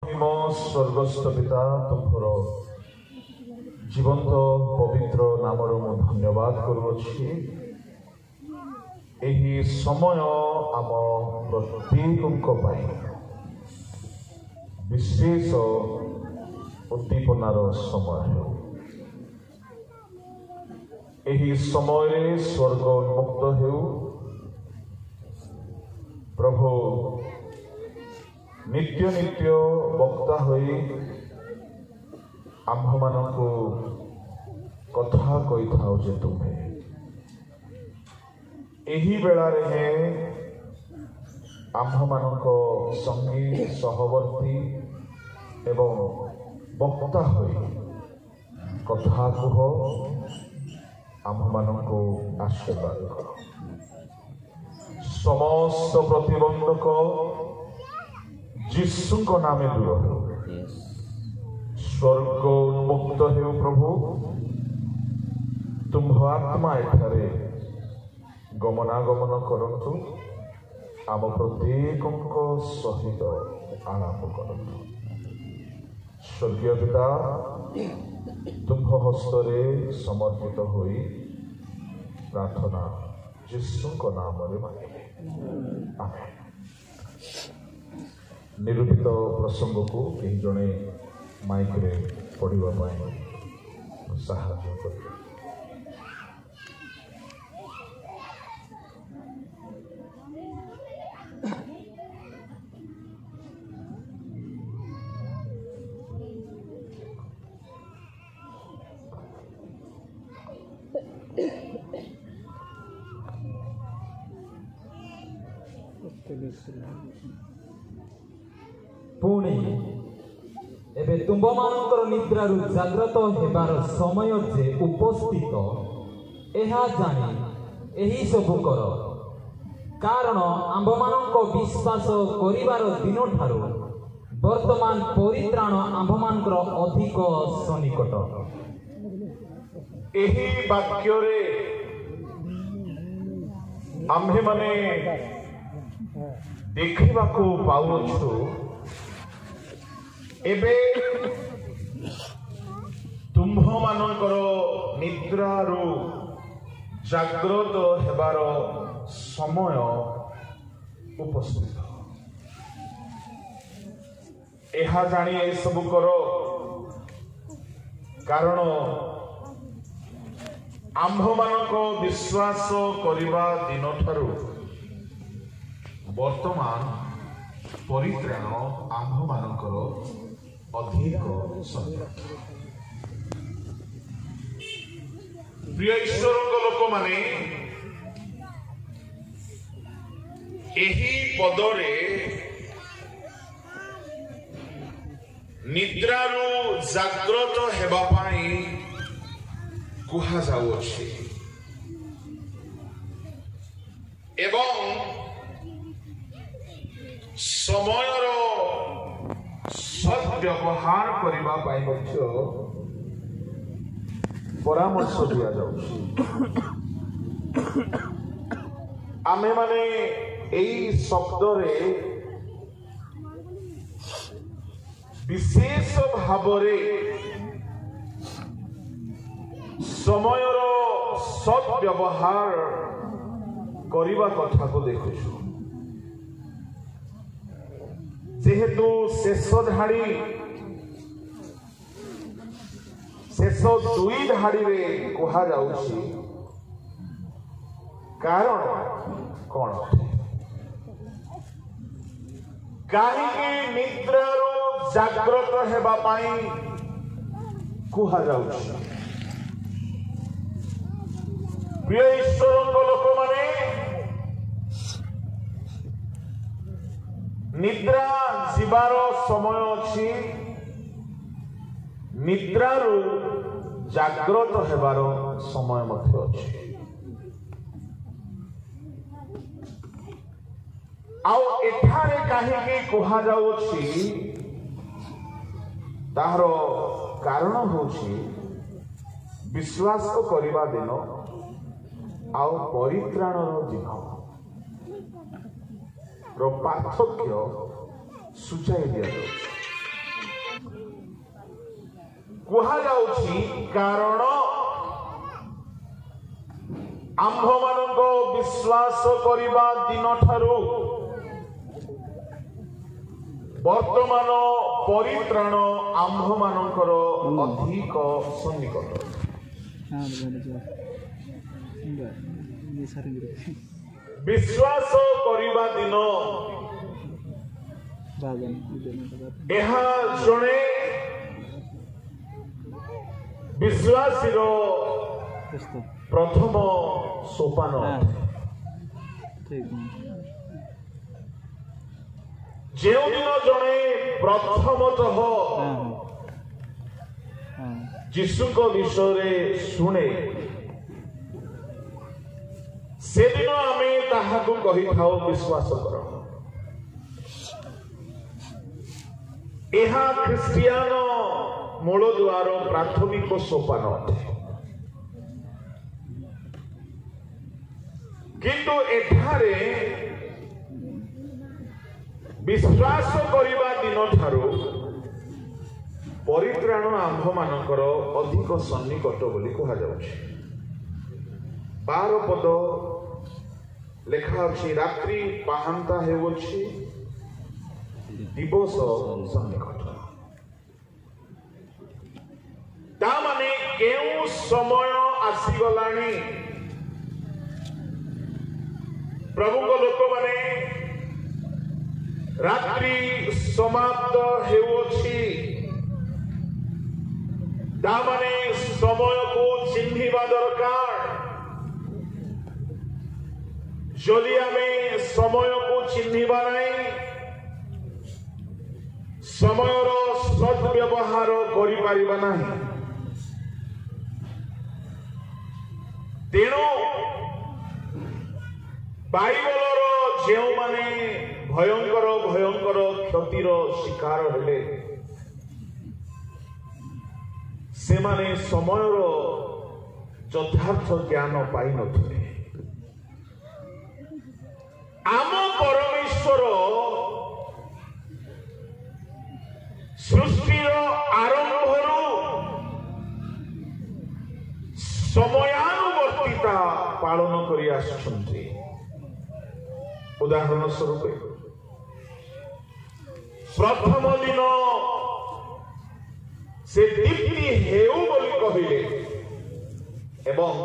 ମୋ ସ୍ୱର୍ଗସ୍ଥ ପିତା ତୁମର ଜୀବନ୍ତ ପବିତ୍ର ନାମର ମୁଁ ଧନ୍ୟବାଦ କରୁଅଛି। ଏହି ସମୟ ଆମ ପ୍ରତ୍ୟେକଙ୍କ ପାଇଁ ବିଶେଷ ଉଦ୍ଦୀପନାର ସମୟ ହେଉ। ଏହି ସମୟରେ ସ୍ୱର୍ଗ ଉନ୍ମୁକ୍ତ ହେଉ। ପ୍ରଭୁ ନିତ୍ୟ ନିତ୍ୟ ବକ୍ତା ହୋଇ ଆମ୍ଭମାନଙ୍କୁ କଥା କହିଥାଉ ଯେ ତୁମେ ଏହି ବେଳାରେ ହିଁ ଆମ୍ଭମାନଙ୍କ ସଙ୍ଗୀ ସହବର୍ତ୍ତୀ ଏବଂ ବକ୍ତା ହୋଇ କଥା କୁହ। ଆମ୍ଭମାନଙ୍କୁ ଆଶୀର୍ବାଦ କର। ସମସ୍ତ ପ୍ରତିବନ୍ଧକ ଯୀଶୁଙ୍କ ନାମେ ଦୂର ହେଉ। ସ୍ୱର୍ଗ ଉନ୍ମୁକ୍ତ ହେଉ। ପ୍ରଭୁ ତୁମ୍ଭ ଆତ୍ମା ଏଠାରେ ଗମନାଗମନ କରନ୍ତୁ। ଆମ ପ୍ରତ୍ୟେକଙ୍କ ସହିତ ଆଳାପ କରନ୍ତୁ। ସ୍ୱର୍ଗୀୟ ପିତା ତୁମ୍ଭ ହସ୍ତରେ ସମର୍ପିତ ହୋଇ ପ୍ରାର୍ଥନା ଯୀଶୁଙ୍କ ନାମରେ ମାଗିବେ। ଆମେନ୍। ନିରୂପିତ ପ୍ରସଙ୍ଗକୁ କେହି ଜଣେ ମାଇକରେ ପଢ଼ିବା ପାଇଁ ସାହାଯ୍ୟ କରିବେ। पुणी एबे तुमମାନଙ୍କର ନିଦ୍ରାରୁ ଜାଗ୍ରତ ହେବାର ସମୟ ଯେ ଉପସ୍ଥିତ ଏହା ଜାଣି ଏହି ସବୁ କର। କାରଣ ଆମ୍ଭମାନଙ୍କ ବିଶ୍ୱାସ କରିବାର ଦିନଠାରୁ ବର୍ତ୍ତମାନ ପରିତ୍ରାଣ ଆମ୍ଭମାନଙ୍କର ଅଧିକ ସନ୍ନିକଟ। ଏହି ବାକ୍ୟରେ ଆମ୍ଭେମାନେ ଦେଖିବାକୁ ପାଉଛୁ ଏବେ ତୁମ୍ଭମାନଙ୍କର ନିଦ୍ରାରୁ ଜାଗ୍ରତ ହେବାର ସମୟ ଉପସ୍ଥିତ। ଏହା ଜାଣି ଏସବୁ କର, କାରଣ ଆମ୍ଭମାନଙ୍କ ବିଶ୍ୱାସ କରିବା ଦିନଠାରୁ ବର୍ତ୍ତମାନ ପରିତ୍ରାଣ ଆମ୍ଭମାନଙ୍କର ଅଧିକ ସନ୍ନିକଟ। ପ୍ରିୟ ଈଶ୍ୱରଙ୍କ ଲୋକମାନେ, ଏହି ପଦରେ ନିଦ୍ରାରୁ ଜାଗ୍ରତ ହେବା ପାଇଁ କୁହାଯାଉଅଛି ଏବଂ ସମୟର ସଦ୍ବ୍ୟବହାର କରିବା ପାଇଁ ମଧ୍ୟ ପରାମର୍ଶ ଦିଆଯାଉଛି। ଆମେମାନେ ଏହି ଶବ୍ଦରେ ବିଶେଷ ଭାବରେ ସମୟର ସଦ୍ବ୍ୟବହାର କରିବା କଥାକୁ ଦେଖୁଛୁ। ଯେହେତୁ ଶେଷ ଦୁଇ ଧାଡ଼ିରେ କୁହାଯାଉଛି, କାରଣ କ'ଣ? କାହିଁକି ନିଦ୍ରାରୁ ଜାଗ୍ରତ ହେବା ପାଇଁ କୁହାଯାଉଛି? ପ୍ରିୟ ଈଶ୍ୱରଙ୍କ ଲୋକମାନେ, ନିଦ୍ରା ଯିବାର ସମୟ ଅଛି, ନିଦ୍ରାରୁ ଜାଗ୍ରତ ହେବାର ସମୟ ମଧ୍ୟ ଅଛି। ଆଉ ଏଠାରେ କାହିଁକି କୁହାଯାଉଛି ତାହାର କାରଣ ହେଉଛି ବିଶ୍ୱାସ କରିବା ଦିନ ଆଉ ପରିତ୍ରାଣର ଦିନ ର ପାର୍ଥକ୍ୟ ସୂଚାଇ ଦିଆଯାଉଛି। କୁହାଯାଉଛି କାରଣ ଆମ୍ଭମାନଙ୍କ ବିଶ୍ୱାସ କରିବା ଦିନଠାରୁ ବର୍ତ୍ତମାନ ପରିତ୍ରାଣ ଆମ୍ଭମାନଙ୍କର ଅଧିକ ସନ୍ନିକଟ। ବିଶ୍ୱାସ କରିବା ଦିନ ଏହା ଜଣେ ବିଶ୍ୱାସୀର ପ୍ରଥମ ସୋପାନ। ଯେଉଁଦିନ ଜଣେ ପ୍ରଥମତଃ ଯୀଶୁଙ୍କ ବିଷୟରେ ଶୁଣେ ସେଦିନ ଆମେ ତାହାକୁ କହିଥାଉ ବିଶ୍ୱାସ କର। ଏହା ଖ୍ରୀଷ୍ଟିଆନ ମୂଳଦୁଆର ପ୍ରାଥମିକ ସୋପାନ ଅଟେ। କିନ୍ତୁ ଏଠାରେ ବିଶ୍ୱାସ କରିବା ଦିନଠାରୁ ପରିତ୍ରାଣ ଆମ୍ଭମାନଙ୍କର ଅଧିକ ସନ୍ନିକଟ ବୋଲି କୁହାଯାଉଛି। 12 ପଦ ଲେଖା ଅଛି, ରାତ୍ରି ପାହାନ୍ତା ହେଉଅଛି, ଦିବସ ସନ୍ନିକଟ। ତା ମାନେ କେଉଁ ସମୟ ଆସିଗଲାଣି? ପ୍ରଭୁଙ୍କ ଲୋକମାନେ ରାତ୍ରି ସମାପ୍ତ ହେଉଅଛି, ତା ମାନେ ସମୟକୁ ଚିହ୍ନିବା ଦରକାର। ଯଦି ଆମେ ସମୟକୁ ଚିହ୍ନିବା ନାହିଁ, ସମୟର ସଦ୍ବ୍ୟବହାର କରିପାରିବା ନାହିଁ। ତେଣୁ ବାଇବଲର ଯେଉଁମାନେ ଭୟଙ୍କର କ୍ଷତିର ଶିକାର ହେଲେ ସେମାନେ ସମୟର ଯଥାର୍ଥ ଜ୍ଞାନ ପାଇନଥିଲେ। ଆମ ପରମେଶ୍ୱର ସୃଷ୍ଟିର ଆରମ୍ଭରୁ ସମୟାନୁବର୍ତ୍ତିତା ପାଳନ କରି ଆସୁଛନ୍ତି। ଉଦାହରଣ ସ୍ୱରୂପ ପ୍ରଥମ ଦିନ ସେ ଦୀପ୍ତି ହେଉ ବୋଲି କହିଲେ ଏବଂ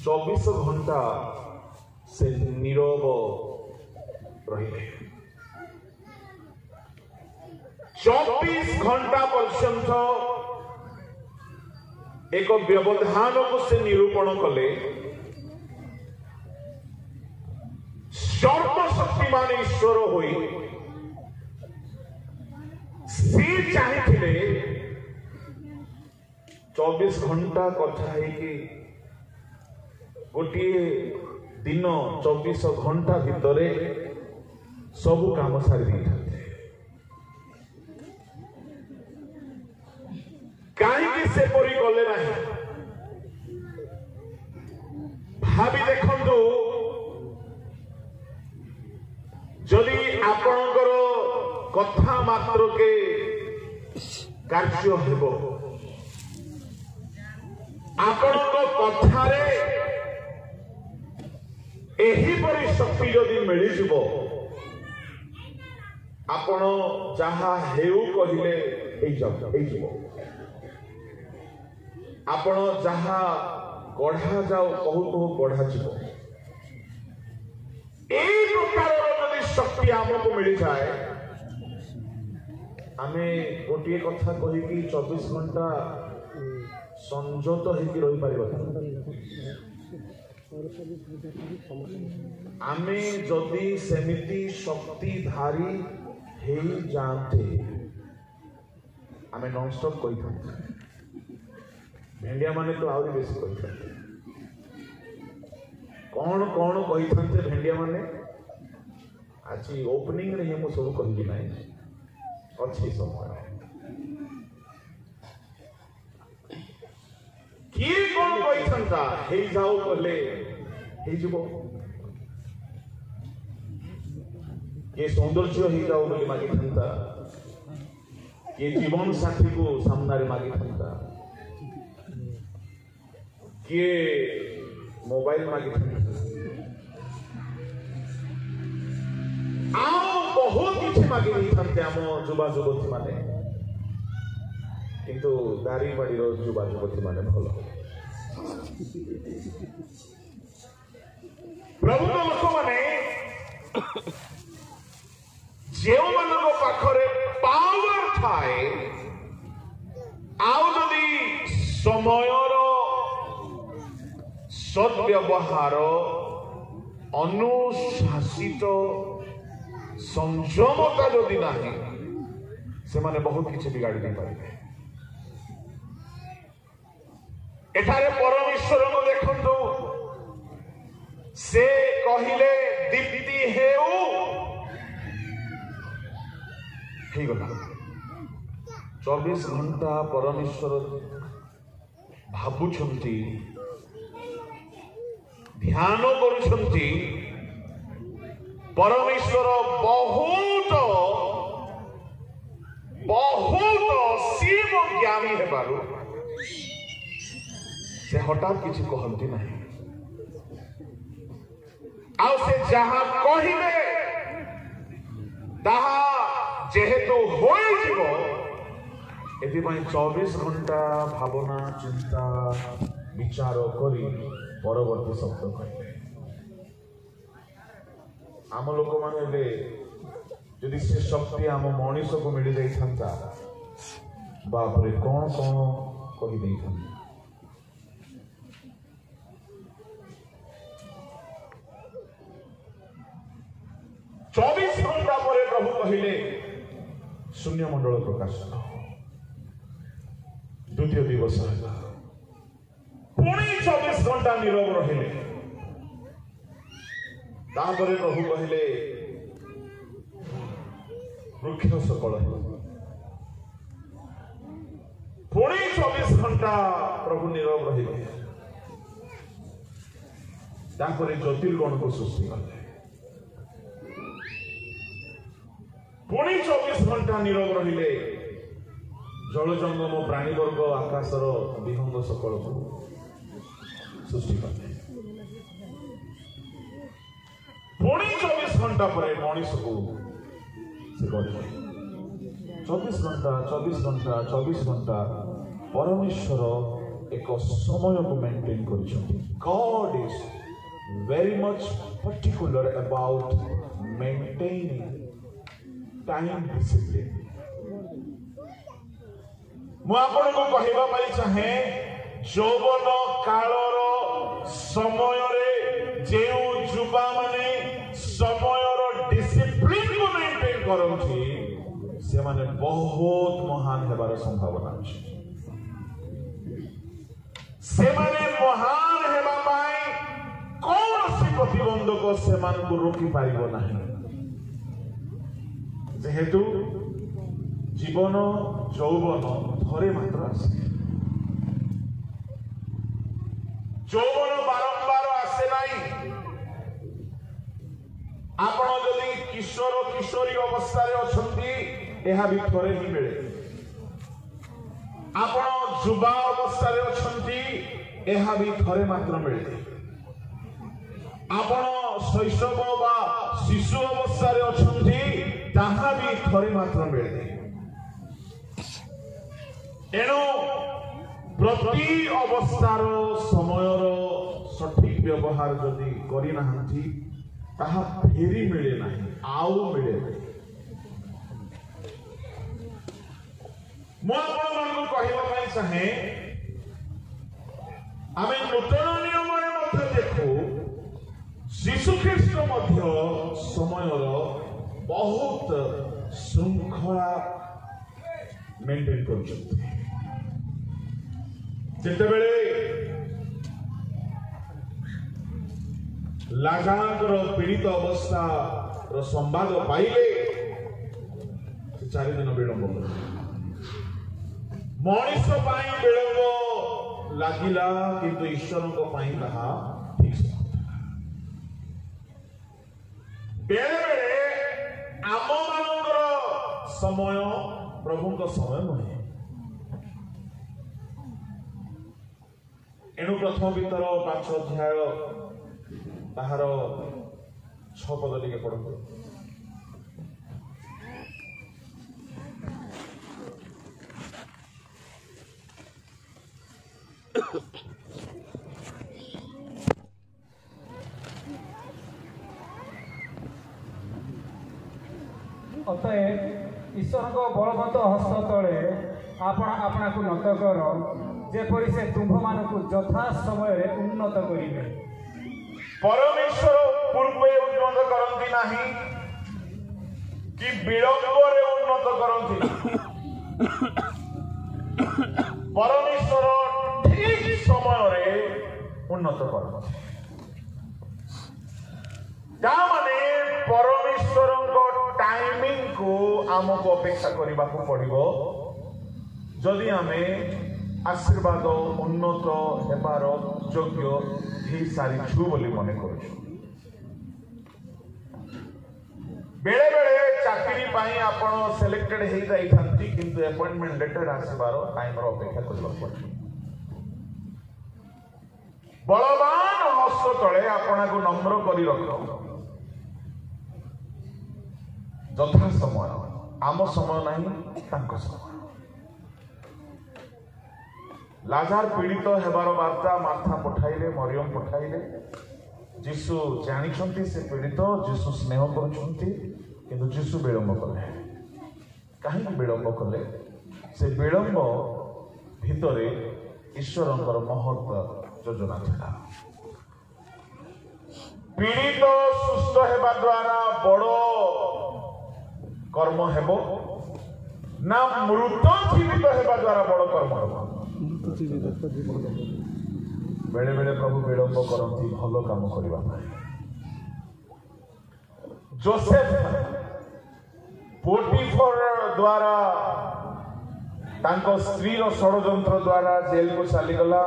24 ଘଣ୍ଟା ସେ ନୀରବ ରହିଲେ। 24 ଘଣ୍ଟା ପର୍ଯ୍ୟନ୍ତ ଏକ ବ୍ୟବଧାନକୁ ସେ ନିରୂପଣ କଲେ। ସର୍ବଶକ୍ତିମାନ ଈଶ୍ୱର ହୋଇ ସେ ଚାହିଁଥିଲେ 24 ଘଣ୍ଟା କଥା ହେଇକି ଗୋଟିଏ ଦିନ 24 ଘଣ୍ଟା ଭିତରେ ସବୁ କାମ ସାରି ଦେଇଥାନ୍ତେ। କାହିଁକି ସେପରି କଲେ ନାହିଁ? ଭାବି ଦେଖନ୍ତୁ, ଯଦି ଆପଣଙ୍କର କଥା ମାତ୍ରକେ କାର୍ଯ୍ୟ ହେବ, ଆପଣଙ୍କ କଥାରେ ଏହିପରି ଶକ୍ତି ଯଦି ମିଳିଯିବ, ଆପଣ ଯାହା ହେଉ କହିଲେ ହେଇଯିବ। ଆପଣ ଯାହା ଗଢା ଯାଉ କହୁ ଗଢାଯିବ। এই ପ୍ରକାରର ଯଦି ଶକ୍ତି ଆମକୁ ମିଳିଯାଏ, ଆମେ ଗୋଟିଏ କଥା କହିକି 24 ଘଣ୍ଟା ସଂଯତ ହେଇକି ରହିପାରିବା। ଆମେ ଯଦି ସେମିତି ଶକ୍ତିଧାରୀ ହେଇଯାଆନ୍ତେ, ଆମେ ନନଷ୍ଟପ୍ କହିଥାନ୍ତେ। ଭେଣ୍ଡିଆ ମାନେ ତ ଆହୁରି ବେଶୀ କହିଥାନ୍ତେ। କଣ କହିଥାନ୍ତେ ଭେଣ୍ଡିଆ ମାନେ? ଆଜି ଓପନିଂରେ ହିଁ ମୁଁ ସବୁ କହିବି ନାହିଁ, ଅଛି ସମୟ। କିଏ କଣ କହିଥାନ୍ତା? ହେଇଯାଉ କହିଲେ ହେଇଯିବ। କିଏ ସୌନ୍ଦର୍ଯ୍ୟ ହେଇଯାଉ ବୋଲି ମାଗିଥାନ୍ତା, किए जीवन साथी को सामने मागी था, किए मोबाइल मागी था, बहुत किसी मागी नहीं था आम युवा युवती माने, किंतु दारिंगबाड़ी युवा युवती माने भल प्रभु लोक माने जो मान पाखरे पावर थाए आउ जदि समयर सद्व्यवहार अनुशासित संयमता जदि नहीं से माने बहुत किसी बिगाड़ी नहीं पारे। एठारे परमेश्वर को देखंतु से कहिले दीप्ति हेउ ठीक गला 24 घंटा परमेश्वर भाबुछंती ध्यान करुछंती परमेश्वर बहुत बहुत सीम ज्ञानी हेबारु से हठात किसी कहती नहीं आउ से जहां कहिबे ताहा जेहेतु होई जीवो एथिपाई 24 घंटा भावना चिंता विचार करी परवर्ती शब्द कहे आम लोक माने यदि से शक्ति आम मनीष को मिल जाता बापरे कौन कौन कही 24 घंटा पर प्रभु कहले शून्य मंडल प्रकाश द्वितीय दिवस पुणी 24 घंटा नीरव रहिले तापर प्रभु कहले वृक्ष सकल पुणी 24 घंटा प्रभु नीरव रहिले तापर ज्योतिर्गण को सृष्टि कले पुणी 24 घंटा नीरव रहिले जल जंगम प्राणी वर्ग आकाशर विहंग सकल को सृष्टि कले पुणी 24 घंटा पर मनीष को से गढ़े 24 घंटा 24 घंटा 24 घंटा परमेश्वर एक समय को मेंटेन कर God is very much particular about maintaining time discipline मु आपन को कहबा पाई चाहे यौवन कालर समय रे जेउ युवा माने समयर डिसिप्लिन को मेंटेन करउछि से माने बहुत महान हेबार संभावना अछि से माने महान हेबा पाई कौन सी प्रतिबंधक से मान को रोकी पारिबो नाही जेहेतु जीवन यौवन थरे मात्र आसे यौवन बारंबार आसे नाही आपण जदि किशोर किशोरी अवस्था रे अछंती एहा भी थरे ही मिले आपण युवा अवस्था रे अछंती एहा भी थरे मात्र मिले आपण शैशव बा शिशु अवस्था रे अछंती ताहा भी थरे मात्र मिले एणु प्रति अवस्थार समयर सठिक व्यवहार जदि करि नाहंती ताहा फेरी मिले नाही आउ मिले मु आपण मानकु कहिबा पई चाहे आमे नूतन नियम रे मध्य देखु यीशु ख्रीष्ट मध्य समयर बहुत श्रृंखला मेंटेन करछथि जेतेबेले लाजार पीड़ित अवस्था संवाद पाइले 4 दिन विलंब मनीष विलंब लगिला किंतु ईश्वर ताहा ठीक बेले बेले आम मान समय प्रभु को समय नुहे। एणु प्रथम भीतर 5 अध्याय ताहार 6 पद टिके पढ़ु। अतएव ईश्वर को बलवंत हस्त तले आपण आपना को नत कर, जेपरि से तुम्भ मानकु यथा समय रे उन्नत करिवे। परमेश्वर पूर्वे उन्नत करंती नाही कि विलंब रे उन्नत करंती नाही। परमेश्वर ठीक समय रे उन्नत करंती। ता माने परमेश्वर टाइमिंग को आमको अपेक्षा करने को पड़ो जदि आमे आशीर्वाद उन्नत हेबार योग्य हो सारिछु बोली मन कर। बेले बेले चाकरी पाई आपण सिलेक्टेड हो जाइथांती किंतु अपॉइंटमेंट लेटर आसबार टाइम रो अपेक्षा करबा पड़े। बलवान हस्त तले आपना को नम्र करी रख यथा समय आम समय नहीं तांको समय। लाजार पीड़ित हेबार वार्ता मार्था पठाइले, मरियम पठाइले। जीशु जानिछंती से पीड़ित, जीशु स्नेह करुछंती किंतु जीशु विलंब कले। कहीं विलंब कले? से विलंब भितरे ईश्वरंकर महत् योजना था। पीड़ित सुस्थ हेबा द्वारा बड़ कर्म हेबो ना मृत जीवित हेबा द्वारा बड़ कर्म हेबो? बेले बेले प्रभु विलंब करती भल काम करने। जोसेफ पोटिफर द्वारा तांको स्त्री रो षड़यंत्र द्वारा जेल को चलीगला।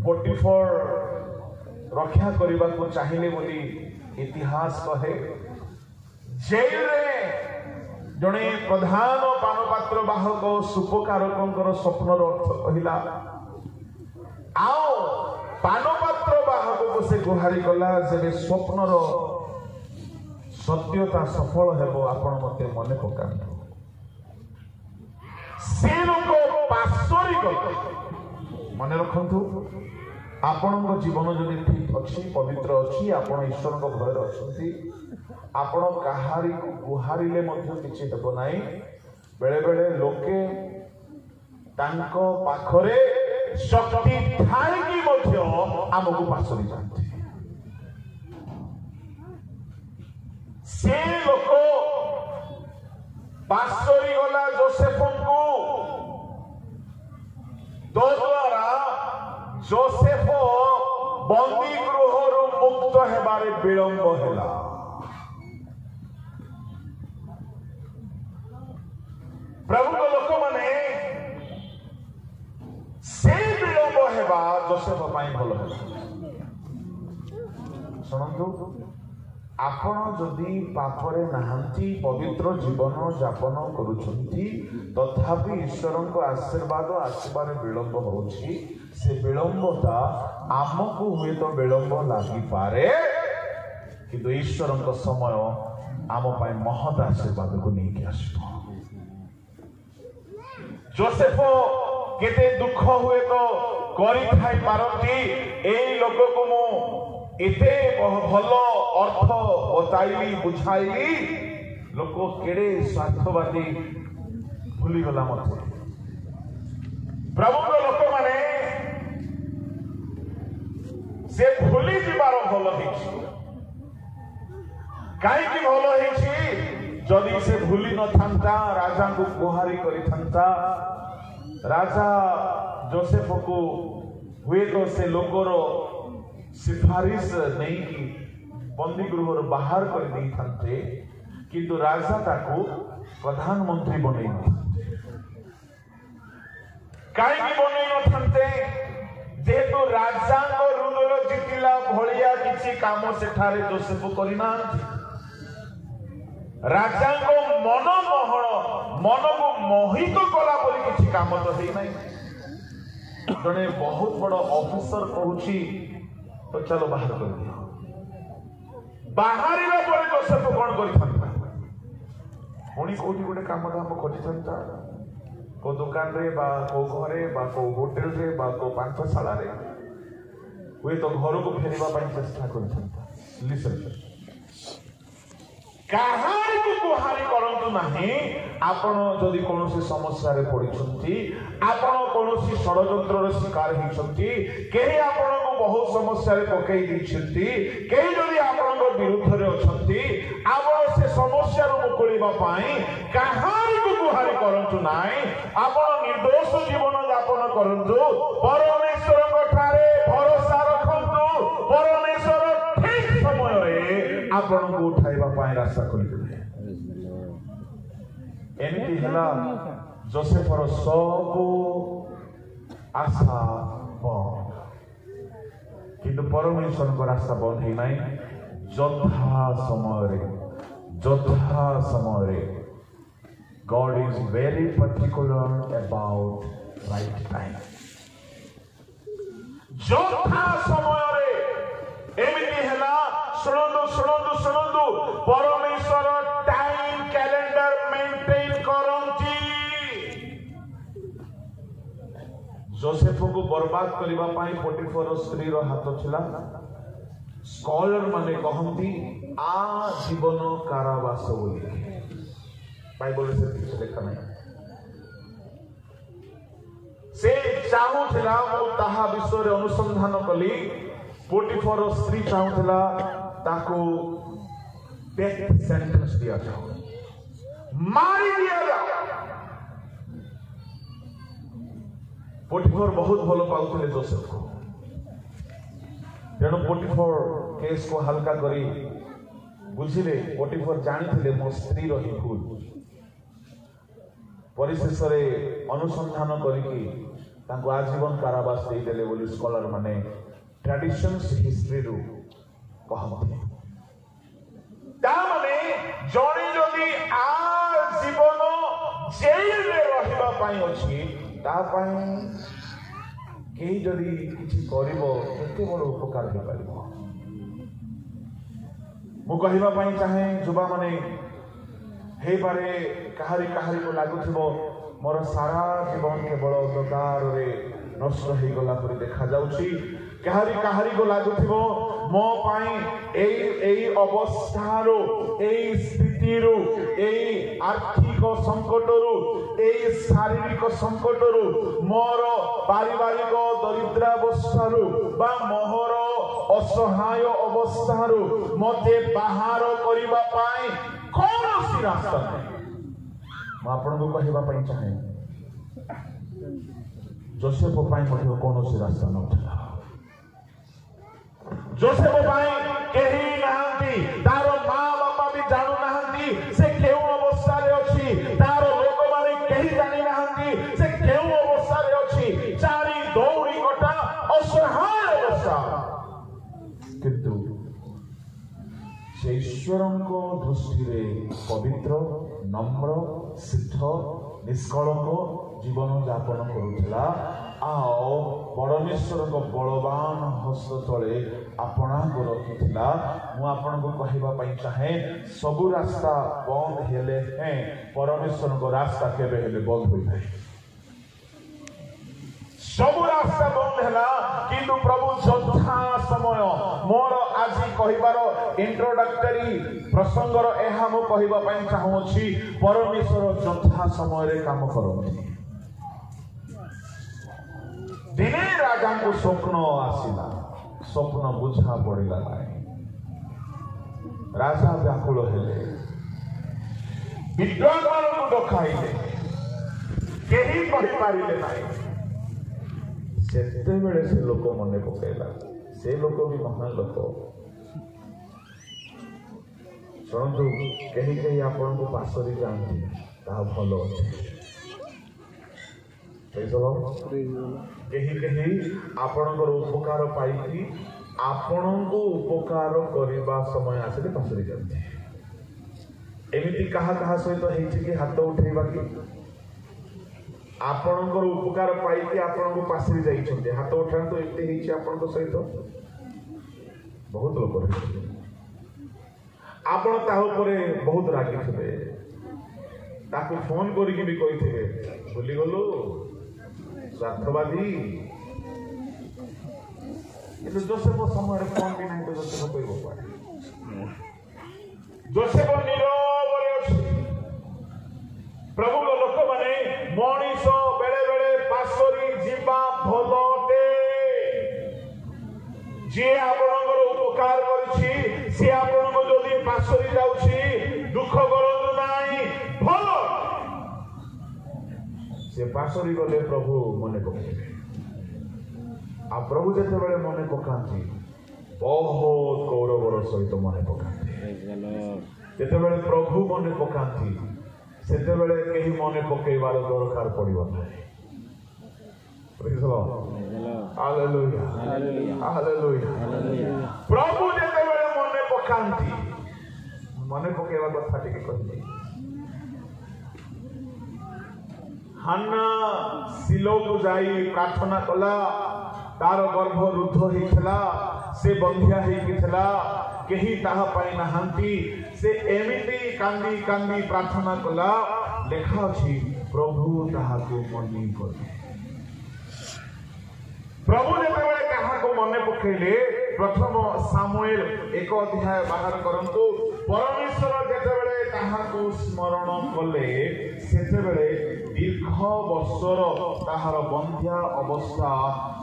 पोटिफर रक्षा करने को चाहिए बोली इतिहास कहे। जेल रे जड़े प्रधान पानपात्र बाहक सुपकारक स्वप्नर अर्थ कहला। आओ पानपात्र बाहक को से गुहारी कला जब स्वप्नर सत्यता सफल हेबो आपण मते मने पकांतु। से लोक पासरी गल मने रखंतु। आपण जीवन जदि ठीक अच्छी पवित्र अच्छी आपण ईश्वर भय अच्छी आपण कहारी गुहारिले किछि हेबो नाही। बेले बेले लोके तांको पाखरे शक्ति थाई कि मध्य आमको पासरी जाते। से लोक पासरी गला जोसेफ को द्वारा जोसेफ बंदी गृह मुक्त हेबारे विलंब हेला। प्रभु लोक माने से विलंब हेबा जोसेफ पाई भल है। शुणु आपण जदि पापरे नहांती पवित्र जीवन यापन करुछंती तथापि ईश्वरक आशीर्वाद आसबार विलंब होछि। से विलंबता आमको हुए तो विलंब लागि पारे किंतु ईश्वरक समय आम पाई महत आशीर्वाद को नहीं आसबो। जोसेफ केते दुख हुए तो करी थाई पारती एई लोक को मो एते भल अर्थ बताइली बुझाइली लोक केड़े स्वार्थवादी भूली गला मते। प्रभु लोक माने से भूली जीवार भल होइछि। काई कि भल होइछि? जदि से भूली न थांता राजा को गुहारी करि थांता राजा जोसेफ को हुए तो से लोकर सिफारिश नहीं की बंदी गृह बाहर कर दी थांते किंतु राजा ताको प्रधानमंत्री बनै काई बनै न थांते जेहेतु राजा को हृदय जितिला भलिया किछि काम सेठारे जोसेफ करिना। राजा को ମନକୁ ମୋହିତ କଲା ପରି କିଛି କାମ ତ ହେଇନାହିଁ। ଜଣେ ବହୁତ ବଡ ଅଫିସର କହୁଛି ତ ଚାଲ ବାହାର କରିଦିଅ। ବାହାରିଲା ପରେ ଯୋସେଫ କଣ କରିଥାନ୍ତା? ପୁଣି କୋଉଠି ଗୋଟେ କାମ ଦାମ ଖୋଜିଥାନ୍ତା, କୋଉ ଦୋକାନରେ ବା କୋଉ ଘରେ ବା କୋଉ ହୋଟେଲରେ ବା କୋଉ ପାଠଶାଳାରେ, ହୁଏତ ଘରକୁ ଫେରିବା ପାଇଁ ଚେଷ୍ଟା କରିଥାନ୍ତା। କାହାରିକୁ ଗୁହାରି କରନ୍ତୁ ନାହିଁ। ଆପଣ ଯଦି କୌଣସି ସମସ୍ୟାରେ ପଡ଼ିଛନ୍ତି, ଆପଣ କୌଣସି ଷଡ଼ଯନ୍ତ୍ରର ଶିକାର ହେଇଛନ୍ତି, କେହି ଆପଣଙ୍କୁ ବହୁତ ସମସ୍ୟାରେ ପକେଇ ଦେଇଛନ୍ତି, କେହି ଯଦି ଆପଣଙ୍କ ବିରୁଦ୍ଧରେ ଅଛନ୍ତି, ଆପଣ ସେ ସମସ୍ୟାରୁ ମୁକୁଳିବା ପାଇଁ କାହାରିକୁ ଗୁହାରି କରନ୍ତୁ ନାହିଁ। ଆପଣ ନିର୍ଦ୍ଦୋଷ ଜୀବନ ଯାପନ କରନ୍ତୁ, ପରମେଶ୍ୱରଙ୍କ ଠାରେ ଭରସା ରଖନ୍ତୁ। ପରମେଶ୍ୱର ଠିକ ସମୟରେ ଆପଣଙ୍କୁ ଉଠାଇବା ପାଇଁ ରାସ୍ତା କରିଦେବେ। ଏମିତି ହେଲା ଯୋସେଫର ସବୁ ଆଶା ବନ୍ଦ, କିନ୍ତୁ ପରମେଶ୍ୱରଙ୍କ ରାସ୍ତା ବନ୍ଦ ହେଇନାହିଁ। ଯଥା ସମୟରେ God is very particular about right time. ଯଥା ସମୟରେ ଏମିତି ହେଲା। ଶୁଣନ୍ତୁ ପରମେଶ୍ୱର ଟାଇମ କ୍ୟାଲେଣ୍ଡର ମେଣ୍ଟେନ କରନ୍ତି। ଯୋସେଫକୁ ବର୍ବାଦ କରିବା ପାଇଁ ପୋଟିଫର ସ୍ତ୍ରୀର ହାତ ଥିଲା। ସ୍କଲର ମାନେ କହନ୍ତି ଆଜୀବନ କାରାବାସ ବୋଲି। ବାଇବଲରେ ସେତିକି ଲେଖା ନାହିଁ। ସେ ଚାହୁଁଥିଲା, ମୁଁ ତାହା ବିଷୟରେ ଅନୁସନ୍ଧାନ କଲି, ପୋଟିଫର ସ୍ତ୍ରୀ ଚାହୁଁଥିଲା ତାକୁ ଡେଥ୍ ସେଣ୍ଟେନ୍ସ ଦିଆଯାଉ, ମାରି ଦିଆଯାଉ। ପୋଟିଫର ବହୁତ ଭଲ ପାଉଥିଲେ ଯୋସେଫକୁ, ତେଣୁ ପୋଟିଫର କେସକୁ ହାଲକା କରି ବୁଝିଲେ। ପୋଟିଫର ଜାଣିଥିଲେ ମୋ ସ୍ତ୍ରୀର ହିଁ ଭୁଲ। ପରିଶେଷରେ ଅନୁସନ୍ଧାନ କରିକି ତାଙ୍କୁ ଆଜୀବନ କାରାବାସ ଦେଇଦେଲେ ବୋଲି ସ୍କଲାର ମାନେ ଟ୍ରାଡିସନ୍ସ ହିଷ୍ଟ୍ରିରୁ କହନ୍ତି। ତାମାନେ ଜଣେ ଯଦି ଆଜୀବନ ଜେଲରେ ରହିବା ପାଇଁ ଅଛି, ତା ପାଇଁ କେହି ଯଦି କିଛି କରିବ କେତେ ବଡ଼ ଉପକାର ହେଇପାରିବ। ମୁଁ କହିବା ପାଇଁ ଚାହେଁ, ଯୁବାମାନେ, ହେଇପାରେ କାହାରିକୁ ଲାଗୁଥିବ ମୋର ସାରା ଜୀବନ କେବଳ ଅନ୍ଧକାରରେ ନଷ୍ଟ ହେଇଗଲା ପରି ଦେଖାଯାଉଛି। କାହାରିକୁ ଲାଗୁଥିବ ମୋ ପାଇଁ ଏଇ ଅବସ୍ଥାରୁ, ଏଇ ସ୍ଥିତିରୁ, ଏଇ ଆର୍ଥିକ ସଙ୍କଟରୁ, ଏଇ ଶାରୀରିକ ସଙ୍କଟରୁ, ମୋର ପାରିବାରିକ ଦରିଦ୍ରାବସ୍ଥାରୁ ବା ମୋହର ଅସହାୟ ଅବସ୍ଥାରୁ ମତେ ବାହାର କରିବା ପାଇଁ କୌଣସି ରାସ୍ତା ନାହିଁ। ମୁଁ ଆପଣଙ୍କୁ କହିବା ପାଇଁ ଚାହେଁ, ଯୋସେଫ ପାଇଁ ମଧ୍ୟ କୌଣସି ରାସ୍ତା ନଥିଲା। ଯୋସେଫ ପାଇଁ କେହି ନାହାନ୍ତି, ତାର ମା ବାପା ବି ଜାଣୁନାହାନ୍ତି ସେ କେଉଁ ଅବସ୍ଥାରେ ଅଛି, ତାର ଲୋକମାନେ କେହି ଜାଣିନାହାନ୍ତି ସେ କେଉଁ ଅବସ୍ଥାରେ ଅଛି। ଚାରି ଦୌଡ଼ି ଗୋଟା ଅସହାୟ ଅବସ୍ଥା, କିନ୍ତୁ ସେ ଈଶ୍ୱରଙ୍କ ଦୃଷ୍ଟିରେ ପବିତ୍ର, ନମ୍ର, ସିଦ୍ଧ, ନିଷ୍କଳଙ୍କ ଜୀବନ ଯାପନ କରୁଥିଲା। ଆଉ ପରମେଶ୍ୱରଙ୍କ ବଳବାନ ହସ୍ତ ତଳେ ଆପଣଙ୍କୁ ରଖିଥିଲା। ମୁଁ ଆପଣଙ୍କୁ କହିବା ପାଇଁ ଚାହେଁ, ସବୁ ରାସ୍ତା ବନ୍ଦ ହେଲେ ପରମେଶ୍ୱରଙ୍କ ରାସ୍ତା କେବେ ହେଲେ ବନ୍ଦ ହୋଇଥାଏ। ସବୁ ରାସ୍ତା ବନ୍ଦ ହେଲା, କିନ୍ତୁ ପ୍ରଭୁ ଯଥା ସମୟ, ମୋର ଆଜି କହିବାର ଇଣ୍ଟ୍ରୋଡକ୍ଟରୀ ପ୍ରସଙ୍ଗର ଏହା ମୁଁ କହିବା ପାଇଁ ଚାହୁଁଅଛି, ପରମେଶ୍ୱର ଯଥା ସମୟରେ କାମ କରନ୍ତି। ଦିନେ ରାଜାଙ୍କୁ ସ୍ୱପ୍ନ ଆସିଲା, ସ୍ୱପ୍ନ ବୁଝା ପଡ଼ିଲା ନାହିଁ। ରାଜା ବ୍ୟାକୁଳ ହେଲେ, ବିଦ୍ୱାନମାନଙ୍କୁ ଡକାଇଲେ, କେହି କହିପାରିଲେ ନାହିଁ। ସେତେବେଳେ ସେ ଲୋକ ମନେ ପକାଇଲା, ସେ ଲୋକ ବି ମହାନ ଲୋକ। ଶୁଣନ୍ତୁ, କେହି ଆପଣଙ୍କୁ ପାଶୋରି ଯାଆନ୍ତି, ତାହା ଭଲ ଅଛି। କେହି ଆପଣଙ୍କର ଉପକାର ପାଇକି ଆପଣଙ୍କୁ ଉପକାର କରିବା ସମୟ ଆସିଲେ ପାଶୋରି ଯାଆନ୍ତି। एमिति कहा कहा सहित हेछि कि हाथ उठेबा कि आपणकर उपकार पाई कि आपण को पासरी जाई छथि हाथ उठान तो एते हेछि आपण को सहित बहुत लोक रहै आपण ता ऊपर बहुत रागी थे ताकू फोन करके भी कही भूली गलु स्वार्थवादी जोसेफ समय फोन भी नहीं तो जोसेफ कह जोसेफ नीरव प्रभु लोक माने मनीष बेले बेले पासरी जीवा भलटे जे आपणकर उपकार करछि से आपनको जदि पासरी जाउछि दुख करंतु नाही भल से पासरी गले प्रभु मने पकाइबे आ प्रभु जते बेले मने पकांती बहुत गौरवर सहित मने पकांती जते बेले प्रभु मने पकांती सेते बेले केही मने पकेइबार दरकार पड़िबो नाही praise the Lord hallelujah hallelujah प्रभु जते बेले मने पकांती मने पकेइबा कथा टिके कहि हन्ना सिलो को जाई प्रार्थना कला तार गर्भ रुद्ध होइथला से बंधिया होइथला केही ताहा पाई नाहंती से एमिति कांदी कांदी प्रार्थना कला लेखा अछि प्रभु ताहा को मनी करे प्रभु जेतेबेले काहा को मने पकेले प्रथम सामुएल 1 अध्याय बाहर करंतु परमेश्वर जेतेबेले ताहा को स्मरण कले सेतेबेले दीर्घ वर्षर ताहार बंध्या अवस्था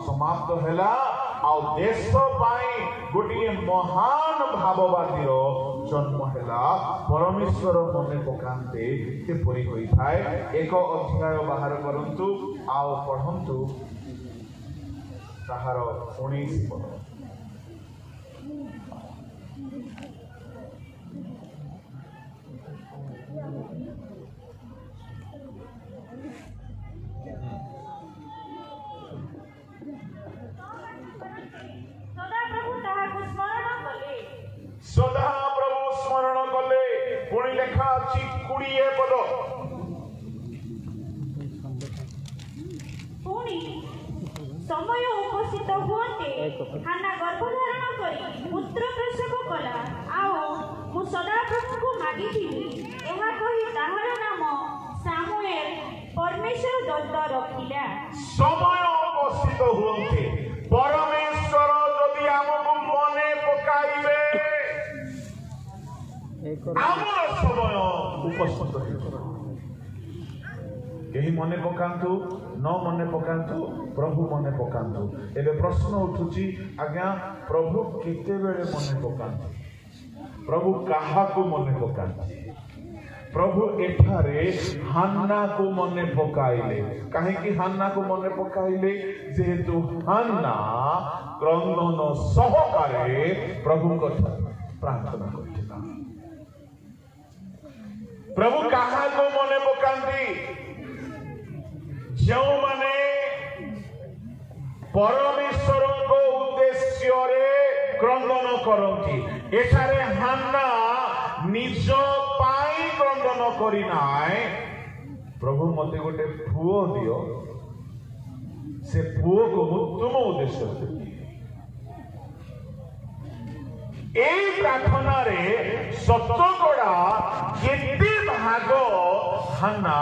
समाप्त हैला आ देश पाई गोटे महान भाववादीर जन्म हैला परमेश्वर मने पकांते केपरि होई थाए 1 अध्याय बाहर करंतु आ पढंतु ताहार 19 पद सदा प्रभु स्मरण कले पुणी लेखा अछि 20 पद पुणी समय उपस्थित हुअते हाना गर्भधारण करी पुत्र प्रसव कला आओ मु सदा प्रभु को मागिथिली एहा कहि ताहार नाम सामुएल परमेश्वर दत्त रखिला समय उपस्थित हुअते परमेश्वर जदि हमको मने पकाइबे आमर समय उपस्थित केही मने पकांतु न मने पकांतु प्रभु मने पकांतु एबे प्रश्न उठुची आज्ञा प्रभु केते बेले मने पकांतु प्रभु काहा को मने पकांतु प्रभु एठारे हान्ना को मने पकाइले काहे कि हान्ना को मने पकाइले जेहेतु हान्ना क्रंदन सहकारे प्रभु को प्रार्थना करथिला प्रभु काहा को मने पकांती जो माने परमेश्वर को उद्देश्य रे क्रंदन करती एठारे हान्ना निज पाई क्रंदन करी नाय प्रभु मते गोटे पुओ दियो से पुओ को तुम उद्देश्य से এই প্রার্থনারে সত্যগড়া কেতে ভাগ হান্না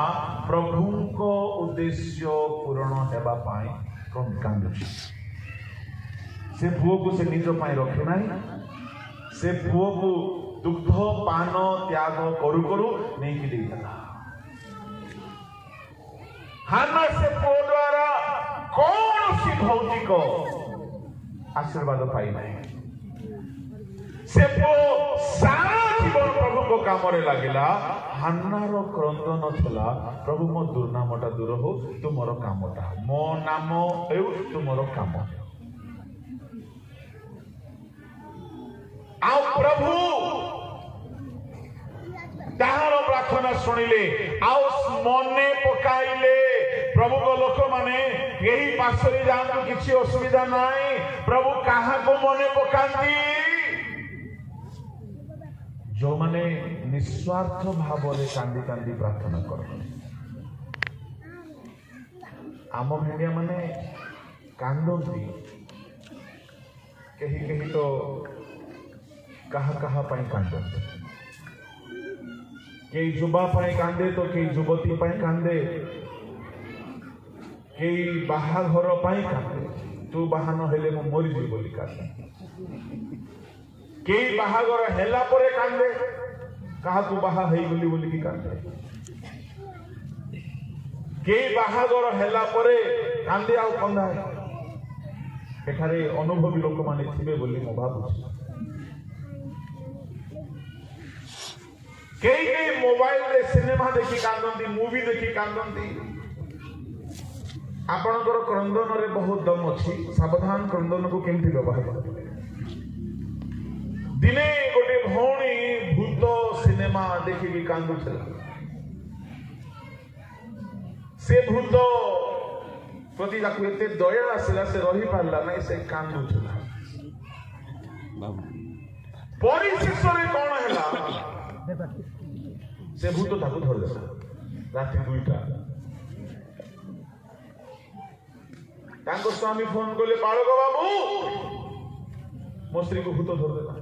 প্রভুଙ୍କ উদ্দেশ্য পূରଣ ହେବା ପାଇଁ କାନ୍ଦୁଛି ସେ ପୁଅକୁ ସେ ନିଜ ପାଇଁ ରଖି ନାହିଁ ସେ ପୁଅକୁ ଦୁଗ୍ଧ ପାନ ତ୍ୟାଗ କରୁ କରୁ ନେଇକି ଦେଇଥିଲା ହାନ୍ନା ସେ ପୁଅ ଦ୍ୱାରା କୌଣସି ଭୌତିକ ଆଶୀର୍ବାଦ ପାଇ ନାହିଁ से सारा जीवन प्रभु को काम लगिला हान्नार क्रंदन थिला प्रभु मो दुर्नामटा दूर हो तुमर कामटा मो नाम हेउ तुमर काम आ प्रभु ताहार प्रार्थना सुनिले आउ मने पकाइले प्रभु को लोक माने यही पासरी जांतु किछि असुविधा नाही प्रभु काहा को मने पकांती जो माने निस्वार्थ भाव कांदी कांदी प्रार्थना कर। आम भेड़िया माने कांदती कहीं कहीं तो कहा कहा पाई कांदते, कई युवा पाई कांदे तो कई युवती पाई कांदे, कई बाहाघर पाई कांदे, तू बाहा न हेले मु मरीजी बोली कांदे, कई बाहाघर हेला परे कांदे, कहा तू बाहा हेई गली बोली की कांदे, कई बाहाघर हेला परे कांदे आउ कंदाए। एठारे अनुभवी लोक माने थिबे बोली मु भाबुछि। कई कई मोबाइल रे सिनेमा देखी कांदती, मूवी देखी कांदती। आपणकर क्रंदन रे बहुत दम अछि, सावधान क्रंदन को केमति व्यवहार करबे। दिने गोटे भौणी भूत सिनेमा देखी की कांदुछला, से भूत प्रति ताकू एते दया आसला, से रही पारला नहीं, से कांदुछला। परिशेष रे कोन हैला, से भूत ताकू धर देला राति 2टा। तांको स्वामी फोन कले, बालक बाबू मो स्त्री को भूत धर देला।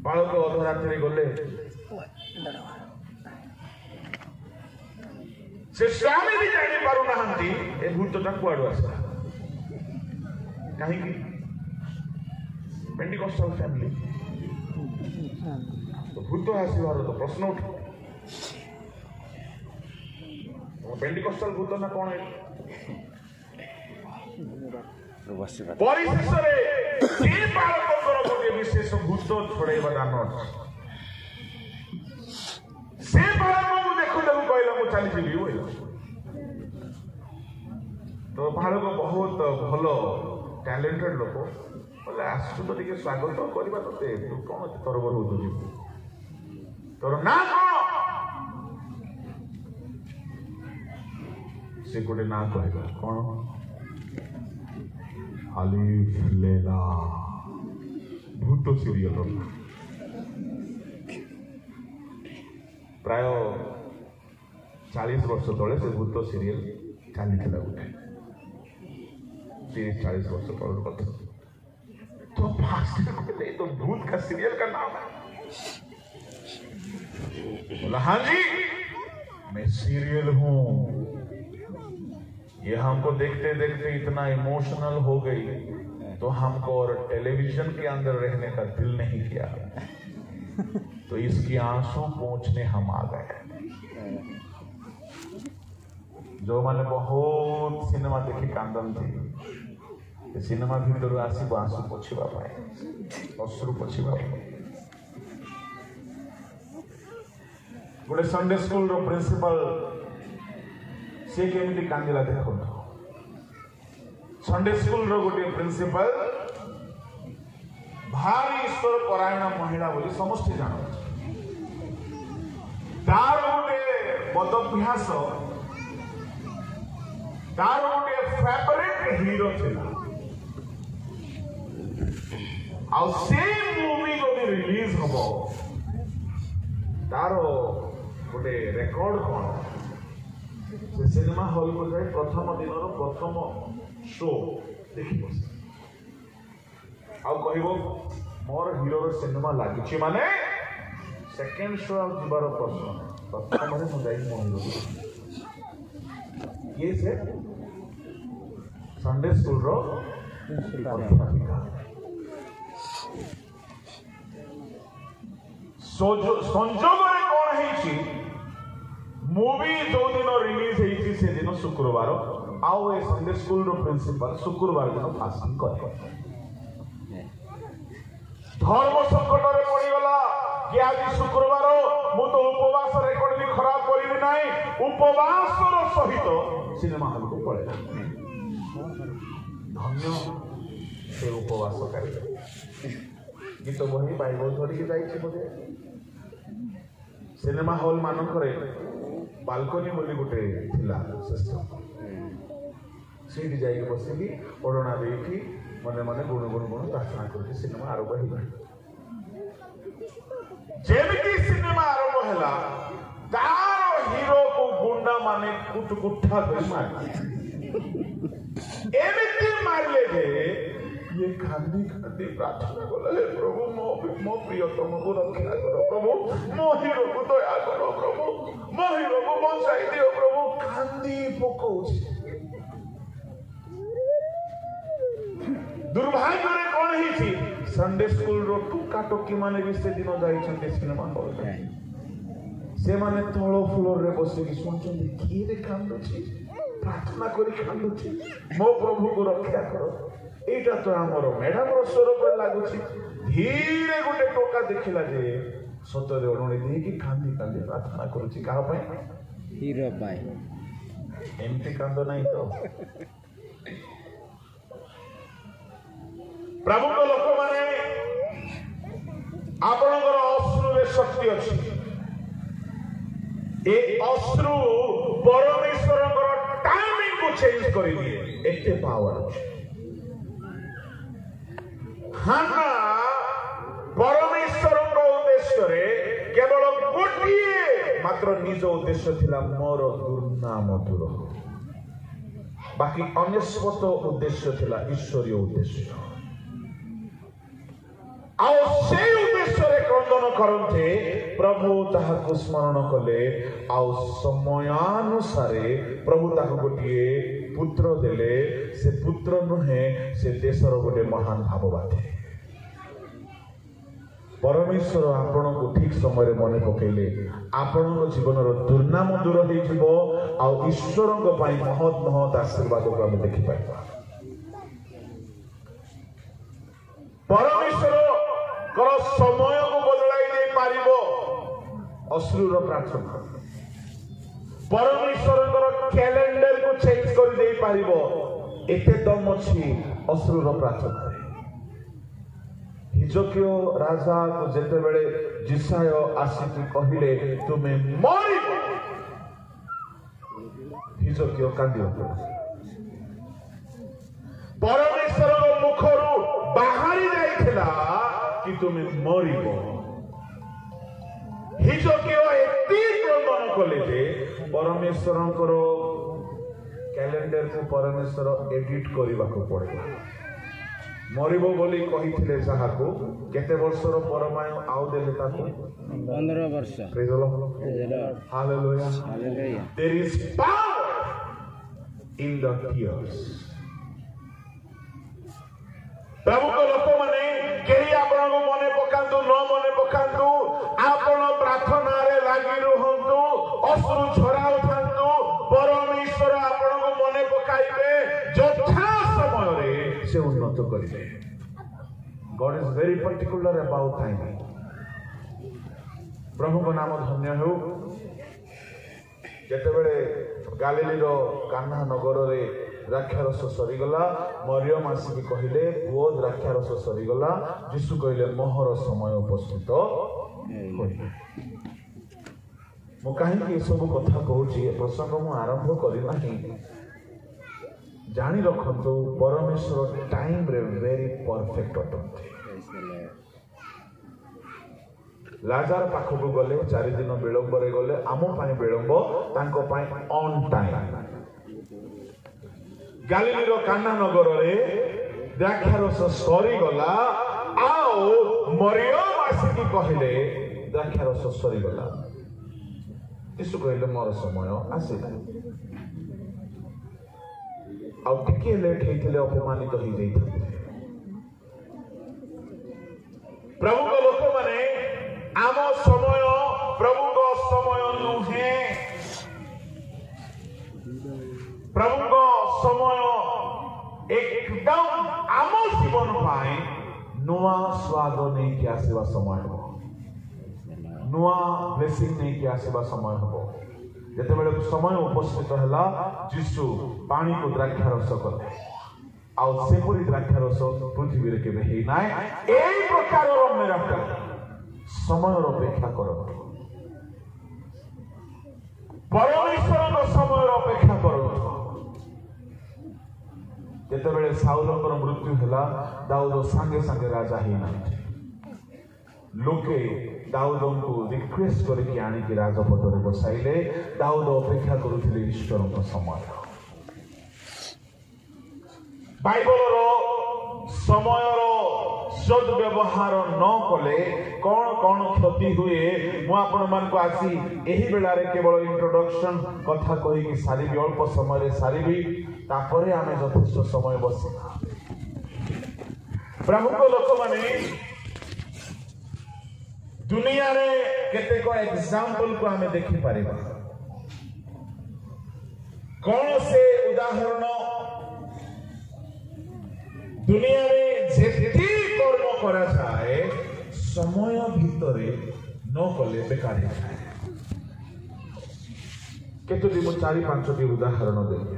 बालक अधरात्रि गले, से स्वामी भी जानी पारु नाहंती ए भूतटा कुआडू आसला। कहीं पेंटिकॉस्टल फैमिली तो भूत आसबार तो प्रश्न उठ, पेंटिकॉस्टल भूत ना कौन है। परिशेष रे बालकर गोटे विशेष भूत छोड़ाइबा दान अछि। से बालक को देखु देखु कहला मु चली जीवी बोल। तो बालक बहुत भलो टैलेंटेड लोक बोले, आसु तो टिके स्वागत करबा तते, तू कोन तरबर हो जी, तोर ना कौन? से गोटे ना कहबा कौन? आलिफ लैला, भूत सीरियल। प्राय 40 वर्ष तले से भूत सीरियल चली गोटे 30-40 वर्ष तल कथा। तो फास्ट तो भूत का सीरियल का नाम है। बोला हाँ जी मैं सीरियल हूं। ये हमको देखते देखते इतना इमोशनल हो गई तो हमको और टेलीविजन के अंदर रहने का दिल नहीं किया, तो इसकी आंसू पोंछने हम आ गए। जो मैंने बहुत सिनेमा देखी कांदन थी, सिनेमा भीतर आसो आंसू पोछा अश्रु पोछा। गोटे संडे स्कूल रो प्रिंसिपल से केमिति कांदिला देखो। संडे स्कूल रो गोटे प्रिंसिपल भारी ईश्वर परायण महिला बोली समस्त जान। तार गोटे बदभ्यास, तार गोटे फेवरेट हीरो थिला। आउ सेम मूवी जो भी रिलीज हबो तारो गोटे रेकॉर्ड कौन, से सिनेमा हॉल को जाए प्रथम दिन प्रथम शो देखी आउ कहबो मोर हीरो सिनेमा लागी माने सेकेंड शो आ जीवार प्रश्न प्रथम मु जाई मो हीरो। ये से संडे स्कूल रो अध्यापिका संजोग कौन है मूवी जो दिन रिलीज होती से दिन शुक्रवार आउ ए संडे स्कूल रो प्रिंसिपल शुक्रवार दिन फास्टिंग करे। धर्म संकट रे पड़ीगला कि आज शुक्रवार मु तो उपवास रेकर्ड भी खराब करी नहीं, उपवास सहित सिनेमा हॉल को पड़ेगा। धन्य से उपवास करे गीत बही बाइबल धरिकी जाइए बोधे। सिनेमा हॉल मानक बालकनी बोली गोटे थिला सिस्टम, सीट जाइए बसिकी ओढ़ना देकी मने मने गुण गुण गुण प्रार्थना करके सिनेमा आरंभ हो। ଯେମିତି ସିନେମା ଆରମ୍ଭ ହେଲା ତାର ହିରୋକୁ ଗୁଣ୍ଡା ମାନେ କୁଟକୁଟା କରି ମାରିଲେ। ଏମିତି ମାରିଲେ ଯେ ये खांदी खांदी प्रार्थना कला हे प्रभु मो प्रियतमको रक्षा करो प्रभु, मो हीरो को दया करो प्रभु, मो हीरो को बचाई दियो प्रभु। खांदी पकोछ दुर्भाग्य रे कोन हिची संडे स्कूल रो टुका टोकी माने भी से दिन जाई सिनेमा हॉल से माने तळो फ्लोर रे बसी कि सुनछन कि रे कांदुची प्रार्थना करी कांदुची मो प्रभु को रक्षा करो। এইটা তো আমার ম্যাডামর স্বরূপ লাগুছি। ধীরে গোটে টোকা দেখিলা যে সତରେ অণুଣି ଦେଇକି କାନ୍ଦି କାନ୍ଦି ପ୍ରାର୍ଥନା କରୁଛି କାହା ପାଇଁ? ହିରୋ ପାଇଁ। ଏମିତି କାନ୍ଦ ନାହିଁ ତ। ପ୍ରଭୁଙ୍କ ଲୋକମାନେ ଆପଣଙ୍କର ଅଶ୍ରୁରେ ଶକ୍ତି ଅଛି। ଏ ଅଶ୍ରୁ ପରମେଶ୍ୱରଙ୍କର ଟାଇମିଂକୁ ଚେଞ୍ଜ କରିଦିଏ, ଏତେ ପାୱାର ଅଛି। हाना परमेश्वर उद्देश्य केवल गोटे मात्र निज उद्देश्य थिला मोर दुर्नाम दूर, बाकी अनेश्वत उद्देश्य थिला ईश्वरीय उद्देश्य। आ से उद्देश्य रे क्रंदन करते प्रभु ताहाको स्मरण कले। आ समयानुसारे प्रभु ताहाको गोटे पुत्र देले। से पुत्र नुहे से देशर गोटे महान भाववादी। परमेश्वर आपण को ठीक समय मन पकेले आपण जीवन दुर्नाम दूर हो ईश्वर महत महत आशीर्वाद को आम देखी पार। परमेश्वर समय को बदलाई दे पारिबो अश्रुर प्रार्थना। परमेश्वर कैलेंडर को चेंज कर दे पारिबो एते दम अछि अश्रुर प्रार्थना। हिजकियो राजा को जेते बेले जिसाय आसिकी कहिले तुमे मरिबो, हिजकियो कांदियो। परमेश्वर मुखरु बाहरी जाइथिला कि तुमे मरिबो। हिजकियो एती क्रंदन कले जे परमेश्वरंकर कैलेंडर को परमेश्वर एडिट करबा को पड़े। मरिबो बोली कहिथिले जाहाको केते वर्षर परमाय आउ देले ताको 15 वर्ष। Praise the Lord, hallelujah. There is power in the tears. प्रभु को लोक माने केही आपण को मने पकांतु न मने पकांतु आपण प्रार्थना रे लागि रहंतु, अश्रु झराउथांतु। परमेश्वर आपण को मने पकाइबे, यथा समय रे से उन्नत करिबे। God is very particular about time. प्रभु को नाम धन्य हो। जेते बेले गालिली रो कान्हा नगर रे द्राक्षारस सरीगला, मरियम आसिक कहिले पुओ द्राक्षारस सरीगला। यीशु कहिले मोहर समय उपस्थित होइला। मु काहे कि सब कथा कहूची प्रसंग मु आरंभ करि नाही। जानी रखंतु परमेश्वर टाइम रे वेरी परफेक्ट अटंती। लाजार पाखकु गले 4 दिन विलंब रे गले, आम पाई विलंब तांको पाई ऑन टाइम। गालिली रो कान्हा नगर रे द्राक्षारस सरी गला। आओ मरियम आसिकी कहिले द्राक्षारस सरी गला। यीशु कहिले मोर समय आसीला। आ टिके लेट हेतिले अपमानित हो जाइथाते। प्रभु को लोक माने आम समय प्रभु को समय नुहे। प्रभु को समय एकदम आम जीवन पाए नुआ स्वाद नहीं कि आसीबा समय हो, नुआ ब्लेसिंग नहीं कि आसीबा समय हो। जेते बेले समय उपस्थित हला यीशु पानी को द्राक्षारस कले। आउ सेपुरी द्राक्षारस पृथ्वी रे केबे हेई नाय। एई प्रकार मेरा समय अपेक्षा करो। परमेश्वर समय अपेक्षा करो। जेते बेले साउलंकर मृत्यु हला दाऊद संगे संगे राजा हेई नाय। लोके ଦାଉଦଙ୍କୁ ରିକ୍ୱେଷ୍ଟ କରିକି ଆଣିକି ରାଜପଦରେ ବସାଇଲେ। ଦାଉଦ ଅପେକ୍ଷା କରୁଥିଲେ ଈଶ୍ୱରଙ୍କ ସମୟ। ବାଇବଲର ସମୟର ସଦ୍ବ୍ୟବହାର ନ କଲେ କ'ଣ କ'ଣ କ୍ଷତି ହୁଏ ମୁଁ ଆପଣମାନଙ୍କୁ ଆସି ଏହି ବେଳାରେ କେବଳ ଇଣ୍ଟ୍ରୋଡକ୍ସନ କଥା କହିକି ସାରିବି, ଅଳ୍ପ ସମୟରେ ସାରିବି, ତାପରେ ଆମେ ଯଥେଷ୍ଟ ସମୟ ବସିବା। ପ୍ରଭୁଙ୍କ ଲୋକମାନେ ଦୁନିଆରେ କେତେକ ଏକ୍ସାମ୍ପଲକୁ ଆମେ ଦେଖିପାରିବା। କ'ଣ ସେ ଉଦାହରଣ? ଦୁନିଆରେ ଯେତେ କର୍ମ କରାଯାଏ ସମୟ ଭିତରେ ନ କଲେ ବେକାର ହେଇଯାଏ। କେତୋଟି ମୁଁ 4-5ଟି ଉଦାହରଣ ଦେବି।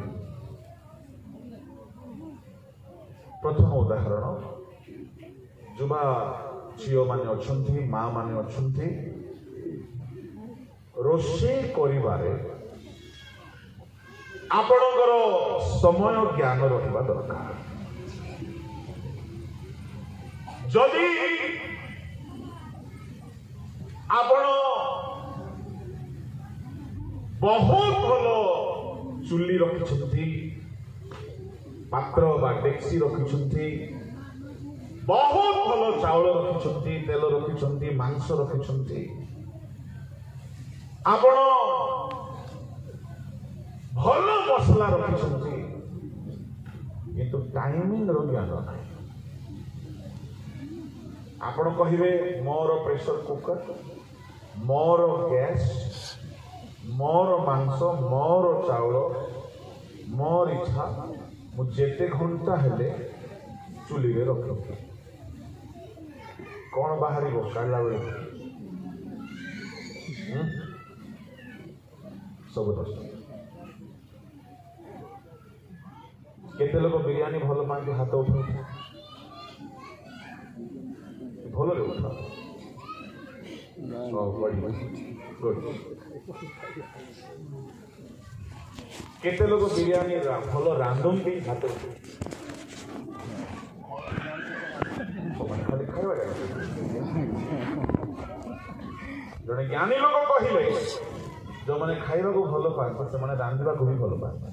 ପ୍ରଥମ ଉଦାହରଣ, ଯୁବା ଝିଅମାନେ ଅଛନ୍ତି, ମା ମାନେ ଅଛନ୍ତି, ରୋଷେଇ କରିବାରେ ଆପଣଙ୍କର ସମୟ ଜ୍ଞାନ ରହିବା ଦରକାର। ଯଦି ଆପଣ ବହୁତ ଭଲ ଚୁଲି ରଖିଛନ୍ତି, ପାତ୍ର ବା ଡେକ୍ସି ରଖିଛନ୍ତି, ବହୁତ ଭଲ ଚାଉଳ ରଖିଛନ୍ତି, ତେଲ ରଖିଛନ୍ତି, ମାଂସ ରଖିଛନ୍ତି, ଆପଣ ଭଲ ମସଲା ରଖିଛନ୍ତି, କିନ୍ତୁ ଟାଇମିଂର ଜ୍ଞାନ ନାହିଁ। ଆପଣ କହିବେ ମୋର ପ୍ରେସର କୁକର, ମୋର ଗ୍ୟାସ୍, ମୋର ମାଂସ, ମୋର ଚାଉଳ, ମୋର ଇଚ୍ଛା, ମୁଁ ଯେତେ ଘଣ୍ଟା ହେଲେ ଚୁଲିରେ ରଖିବି। କ'ଣ ବାହାରିବ କାଢ଼ିଲା ବେଳେ? ସବୁ ନଷ୍ଟ। କେତେ ଲୋକ ବିରିୟାନୀ ଭଲ ପାଆନ୍ତି? ହାତ ଉଠାନ୍ତି। ଭଲରେ ଉଠା। କେତେ ଲୋକ ବିରିୟାନୀ ଭଲ ରାନ୍ଧନ୍ତି? ହାତ ଖାଲି ଖାଇବା। ଜଣେ ଜ୍ଞାନୀ ଲୋକ କହିଲେ ଯେଉଁମାନେ ଖାଇବାକୁ ଭଲ ପାଆନ୍ତି ସେମାନେ ରାନ୍ଧିବାକୁ ବି ଭଲ ପାଆନ୍ତି।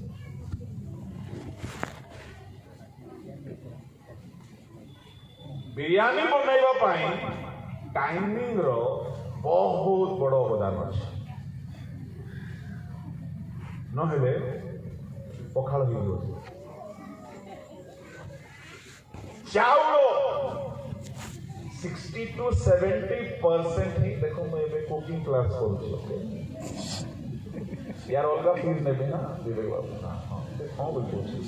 ବିରିୟାନୀ ବନାଇବା ପାଇଁ ଟାଇମିଂର ବହୁତ ବଡ଼ ଅବଦାନ ଅଛି। ନହେଲେ ପଖାଳ ହେଇଯିବ। ଚାଉଳ 60 to 70% ହିଁ। ଦେଖ ମୁଁ ଏବେ କୁକିଂ କ୍ଲାସ୍ କରୁଛି, ୟାର ଅଲଗା ଫିଲ୍ ନେବି ନା ବିବେକ ବାବୁ? କ'ଣ ବୁଝୁଛି?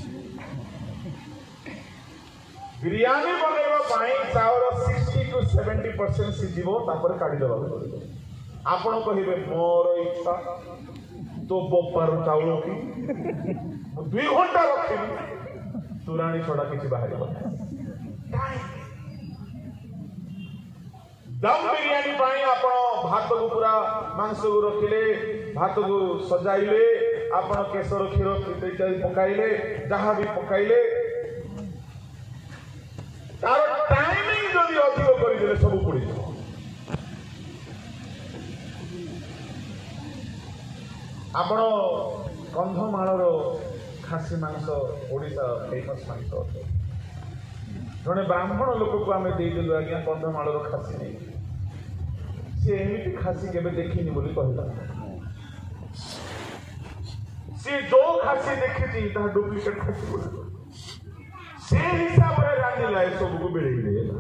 ବିରିୟାନୀ ବନେଇବା ପାଇଁ ଚାଉଳ 60 to 70% ସିଝିବ, ତାପରେ କାଢ଼ିଦେବାକୁ ପଡ଼ିବ। ଆପଣ କହିବେ ମୋର ଇଚ୍ଛା, ତୋ ବୋପାର ଚାଉଳ କି ମୁଁ 2 ଘଣ୍ଟା ରଖିବି, ତୁରାଣୀ ଛଡ଼ା କିଛି ବାହାରିବ ନାହିଁ। ଦମ୍ ବିରିୟାନୀ ପାଇଁ ଆପଣ ଭାତକୁ ପୁରା ମାଂସକୁ ରଖିଲେ, ଭାତକୁ ସଜାଇଲେ, ଆପଣ କେଶର କ୍ଷୀର ଇତ୍ୟାଦି ପକାଇଲେ, ଯାହା ବି ପକାଇଲେ, ତାର ଟାଇମିଂ ଯଦି ଅଧିକ କରିଦେଲେ ସବୁ ପୋଡ଼ିଯିବ। ଆପଣ କନ୍ଧମାଳର ଖାସି ମାଂସ ଓଡ଼ିଶାର ଫେମସ୍ ମାଂସ ଅଟେ। ଜଣେ ବ୍ରାହ୍ମଣ ଲୋକକୁ ଆମେ ଦେଇଦେଲୁ, ଆଜ୍ଞା କନ୍ଧମାଳର ଖାସି ନେଇ। ସେ ଏମିତି ଖାସି କେବେ ଦେଖିନି ବୋଲି କହିଲା। ସେ ଯୋଉ ଖାସି ଦେଖିଛି ତାହା ଡୁପ୍ଲିକେଟ ଖାସି ବୋଲି ସେ ହିସାବରେ ରାନ୍ଧିଲା, ଏସବୁକୁ ବେଳେଇ ଦେଇଗଲା।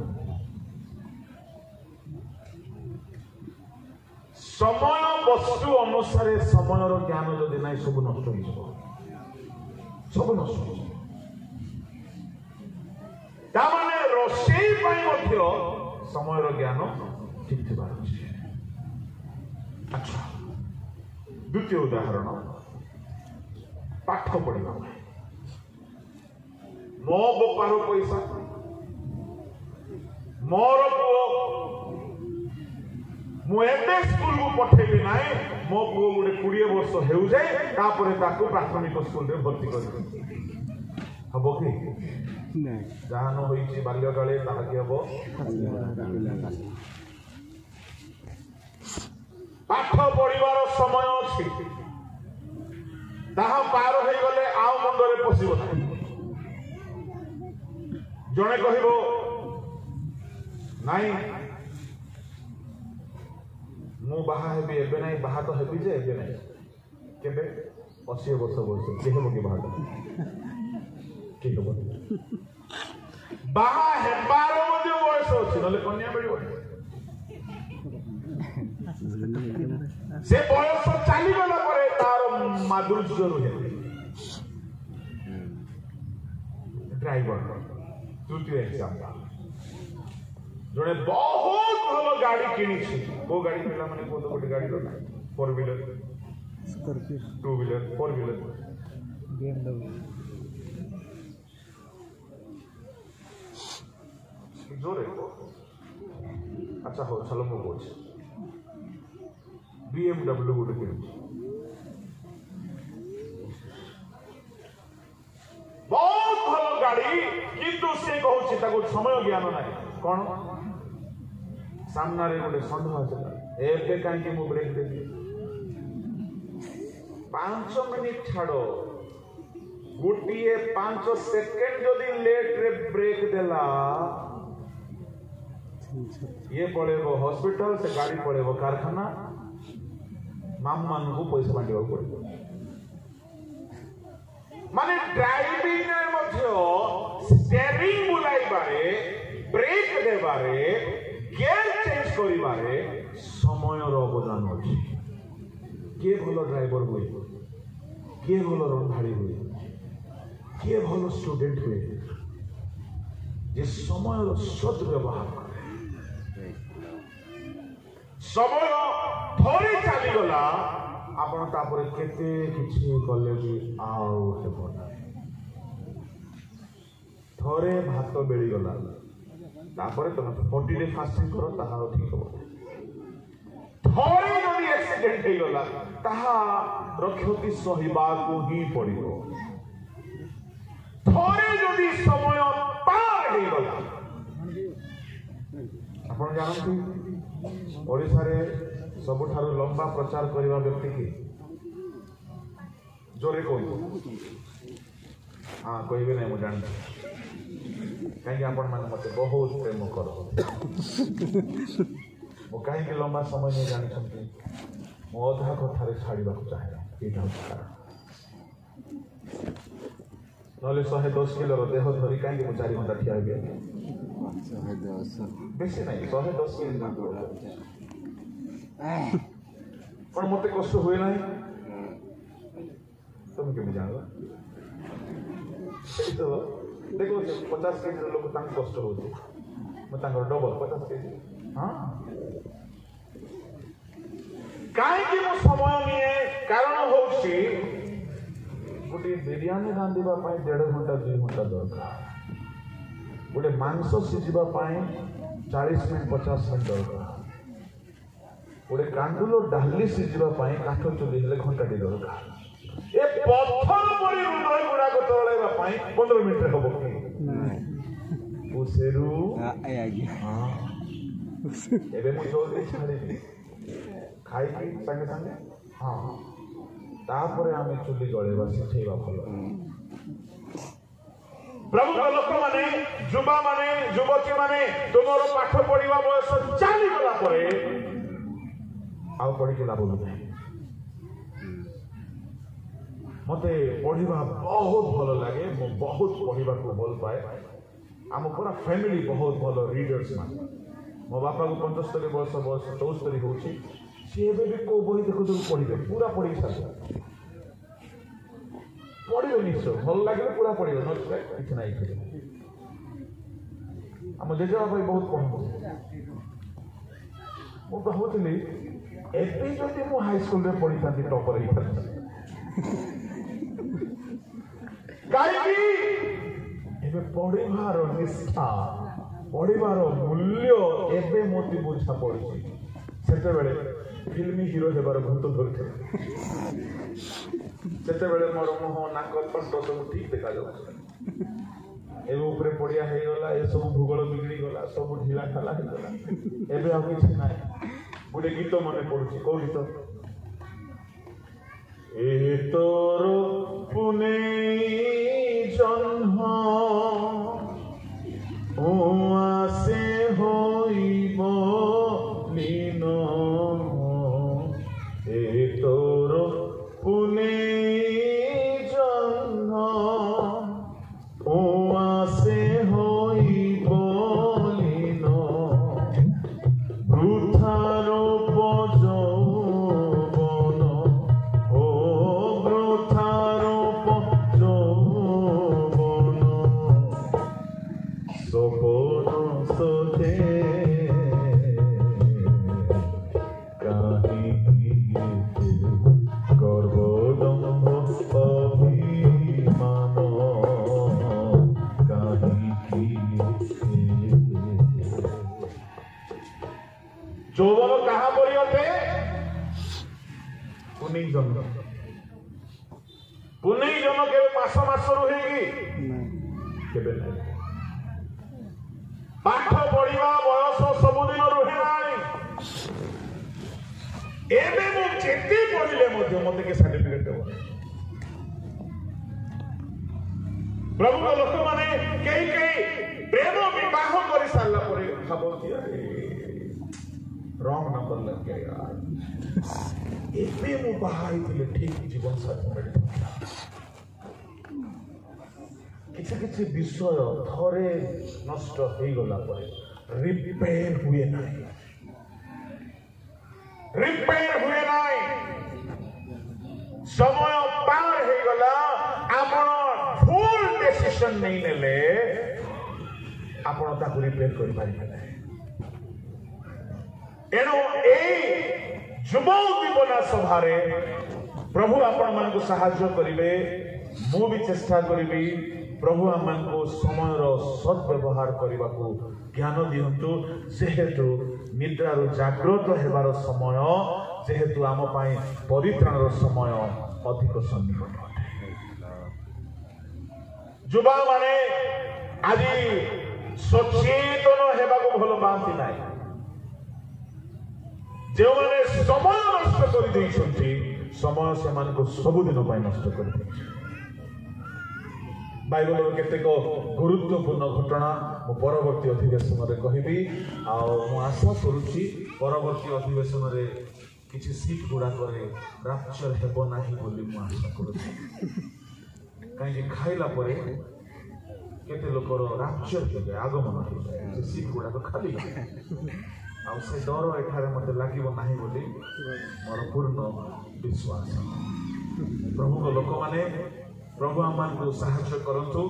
ସମୟ ବସ୍ତୁ ଅନୁସାରେ ସମୟର ଜ୍ଞାନ ଯଦି ନାହିଁ ସବୁ ନଷ୍ଟ ହେଇଯିବ, ସବୁ ନଷ୍ଟ ହେଇଯିବ। ତାମାନେ ରୋଷେଇ ପାଇଁ ମଧ୍ୟ ସମୟର ଜ୍ଞାନ ଠିକ୍ ଥିବାର ଅଛି। ଆଚ୍ଛା, ଦ୍ୱିତୀୟ ଉଦାହରଣ, ପାଠ ପଢିବା ପାଇଁ। ମୋ ବୋପାର ପଇସା, ମୋର ପୁଅ, ମୁଁ ଏବେ ସ୍କୁଲକୁ ପଠେଇବି ନାହିଁ, ମୋ ପୁଅ ଗୋଟେ 20 ବର୍ଷ ହେଉଯାଏ, ତାପରେ ତାକୁ ପ୍ରାଥମିକ ସ୍କୁଲରେ ଭର୍ତ୍ତି କରିବି। ହବ କି? ଯାହା ନ ହୋଇଛି ବାଲ୍ୟକାଳେ ତାହା କି ହବ? पाठ पढ़िबार समय अछि ताहा पार हो गले आउ मुंडरे पसिबो नाही जणे कहिबो नाही मु बाहा हेबी एबे नाही बाहा तो हेबी जे एबे नाही केबे 80 वर्ष बयस के हेबो के बाहा ठीक हो बाहा हेबार मध्ये बयस अछि नले कन्या बेड़ी से बयस चली गला परे तार माधुर्य रुहे ड्राइवर तृतीय एग्जांपल जड़े बहुत भल गाड़ी किणी को गाड़ी किणला माने को तो गोटे गाड़ी रो 4 wheeler Scorpio 2 wheeler 4 wheeler BMW जोरे अच्छा हो चलो मो बोल BMW गोटे किणी बहुत भल गाड़ी किंतु से कहूची ताको समय ज्ञान नाही कौन सामने गोटे षंढ आसला एबे कहीं मु ब्रेक देली 5 मिनिट छाड़ो गोटे 5 सेकेंड जदि लेट रे ब्रेक देला ये पड़ेबो हॉस्पिटल से गाड़ी पड़ेबो कारखाना माम मान को पैसा बांटिबा पड़ेबो माने ड्राइविंग रे मध्य स्टीयरिंग बुलाई बारे ब्रेक दे बारे गियर चेंज करी बारे समय रो अवदान अछि के भलो ड्राइवर होई के भलो रंधारी होई के भलो स्टूडेंट होई जे समय रो सद व्यवहार करे समय थोड़ी चली गला आपण तापर केते किछि कले भी आउ हेबो ना थोरे भात बेली गला तापर तुम 40 डे फास्टिंग करो ताहा ठीक हो थोरे जदि एक्सीडेंट हे गला ताहा रक्षति सहिबा को ही पड़िबो थोरे जदि समय पार हे गला आपण जानथि ओडिसा रे सबुठारु लंबा प्रचार करबा व्यक्ति की जोरे कोई हां कहबे नै मु जान कहीं आपण मान मते बहुत प्रेम करो मु कहीं लंबा समय नहीं जानी छथि मु अधा कथारे छाड़ीबा को चाहे एटा नले 110 किलो रो देह धरी कहीं मु 4 घंटा ठिया हेबे 110 बेसी नहीं 110 किलो पर मते कष्ट हुए ना तुम के जानो तो देखो 50 केजी लोग तांग कष्ट होती मैं तांग डबल 50 केजी हाँ काहे कि मो समय निये कारण होउछि गोटे बिरयानी रांधिबा पाई 1.5 घंटा 2 घंटा दरकार गोटे मांस सिझिबा पाई 40 मिनिट 50 मिनिट दरकार गोटे कांडुलो डाली सिझिबा पाई काठ चुली हेले घंटाटी दरकार ए पत्थर पड़ी हृदय गुड़ा को तळाइबा पाई 15 मिनिट रे हबो कि उसेरु हां एबे मु जल्दी छाड़ी खाई की संगे संगे हां तापरे आमे चुली गळेबा सिखेबा भलो प्रभु लोक माने युवा माने युवती माने तुमरो पाठ पढिबा बयस चाली गला परे आउ पढ़ी के लाभ नहीं मते पढ़ा बहुत भल लगे मु बहुत पढ़ा को भल पाए आम पूरा फैमिली बहुत भल रीडर्स मान मो बापा को 75 वर्ष बयस 74 होची सी एबे भी को बही देखो तो पढ़िबे पूरा पढ़ी साथ पढ़िबे निश्चय भल लगे पूरा पढ़िबे नछे किछ नाही करे हम जेजा भाई बहुत पढ़ो मु कहउतली एबे जति मु हाई स्कूल रे पढ़ी थांती टॉपर ही थांती काई एबे पढ़िबार निष्ठा पढ़िबार मूल्य एबे मोती बुझा पड़ुछि सेते बेले फिल्मी हीरो हेबार भूत धरथे सेते बेले मोर मुह नाक कंठ सब ठीक देखा जाउ एबे ऊपर पड़िया हे गला ए सब भूगोल बिगड़ी गला सब ढीला ढाला हे गला एबे आ किछ नाही गोटे गीत मन पड़ुची कौ गीत ए तोर पुने जन्म आसे होइब लीन ए तोर पुने जन्म आसे होइब लीन वृथारोप যৌবন ও বৃথারোপ যৌবন সপন সোধে কাহিনীতে গর্বদম্ভ অভিমান কাহিনীতে যৌবন কাহা পরি অটে পুনেই জন্ম পুনেই জন্ম কেবে মাস মাস রুহে কি কেবে নাই পাঠ পড়িবা বয়স ସବୁଦିନ ରୁହେ ନାହିଁ ଏବେ ମୁଁ ଯେତେ ପଢିଲେ ମଧ୍ୟ ମତେ କି ସାର୍ଟିଫିକେଟ ଦେବ ପ୍ରଭୁଙ୍କ ଲୋକମାନେ କେହି କେହି ପ୍ରେମ ବିବାହ କରି ସାରିଲା ପରେ ଭାବନ୍ତି ଆରେ रॉन्ग नंबर लग गया यार एबे मु बाहर थिले ठीक जीवन साथी मिले किछि विषय थरे नष्ट हो गला पर रिपेयर हुए नहीं समय पार हो गला आपण भूल डिसीजन नहीं नेले आपण ताकू रिपेयर कर पारिबे नहीं एणु युव जीवन सभारे प्रभु आपण मान को साहाय्य करिवे मु भी चेष्टा करिवी प्रभु आम मान को समय सद्व्यवहार करने को ज्ञान दिंतु जेहेतु निद्रार जागृत हेबार समय जेहेतु आम परित्राणर समय अधिक सन्निकट अटे युवा माने आज सचेतन हेबा को भल पाती ना जो मैंने समय नष्ट कर समय से सबुदिन नष्ट कर बाइबल केतेक गुरुत्वपूर्ण घटना मु परवर्ती अधिवेशन में कहबी आशा करुच्ची परवर्ती अधिवेशन में किसी सीट गुड़ाक राप्चर हेब ना बोली आशा करुच्ची कहीं खाइला केते लोकर राप्चर हेबे आगमन हो सीट गुड़ाक खाली से डर एठारे मते लागिबो नाही बोली मोर पूर्ण विश्वास प्रभु को लोक माने प्रभु आमान को साहाय्य करंतु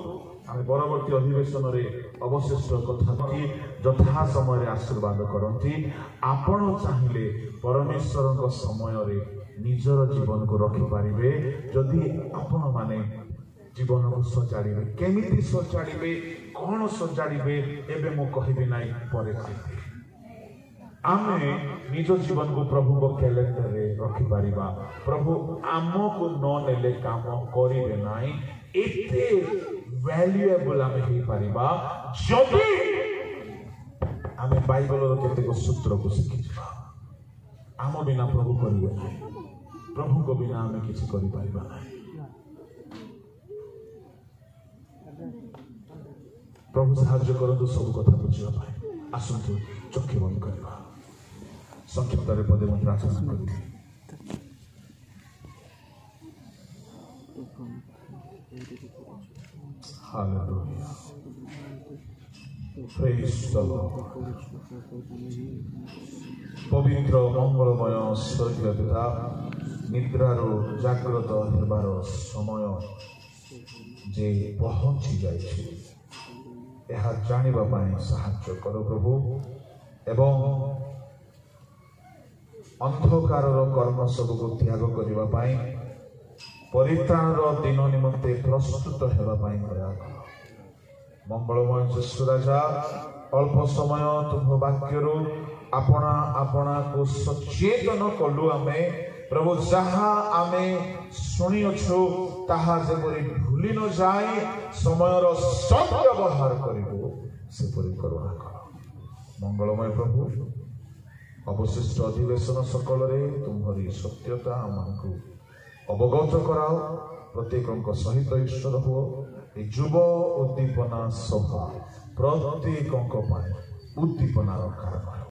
आमे परवर्ती अधिवेशन रे अवशिष्ट कथा की यथा समय आशीर्वाद करंती आपण चाहिले परमेश्वर को समय रे निजर जीवन को रखि पारिबे जदि आपण माने जीवन को सजाड़िबे केमिति सजाड़िबे कोन सजाड़िबे एबे मो कहिबे नाही परे कहबे आमे निज जीवन को प्रभु को कैलेंडर रे रखि पारिबा प्रभु आमो को न नेले काम करिबे नाही एते वैल्यूएबल आमे हे पारिबा जदि आमे बाइबल रो केते को सूत्र को सिखि जिबा आम बिना प्रभु करिबे नाही प्रभु को बिना आमे किछि करि पारिबा नाही प्रभु साहाय्य करंतु सब कथा बुझिबा पाए आसंतु चक्षु बंद करबा संक्षिप्त पदे मैं प्रार्थना करी हालेलुया प्रेज द लॉर्ड पवित्र मंगलमय स्वर्गीय पिता निद्रारो जागृत हेबार समय जे पहुंची जाइछि एहा जानिबा पाए साहाय्य करो प्रभु एवं अंधकार कर्म सब को त्याग करने परित्राणर दिन निमंते प्रस्तुत होगापाई दया कर मंगलमय यीशु राजा अल्प समय तुम वाक्य आपना आपना को सचेतन कलु आमे प्रभु जहाँ आमे शुणी अच्छु ताहा जेपरी भूली न जाए समयर सद्व्यवहार करिबो सेपरी करुणा कर मंगलमय प्रभु अवशिष्ट अधिवेशन सकल तुम्हारी सत्यता आमको अवगत कराओ प्रत्येक सहित ईश्वर हो युव उद्दीपना सभा प्रत्येक उद्दीपनार कारण।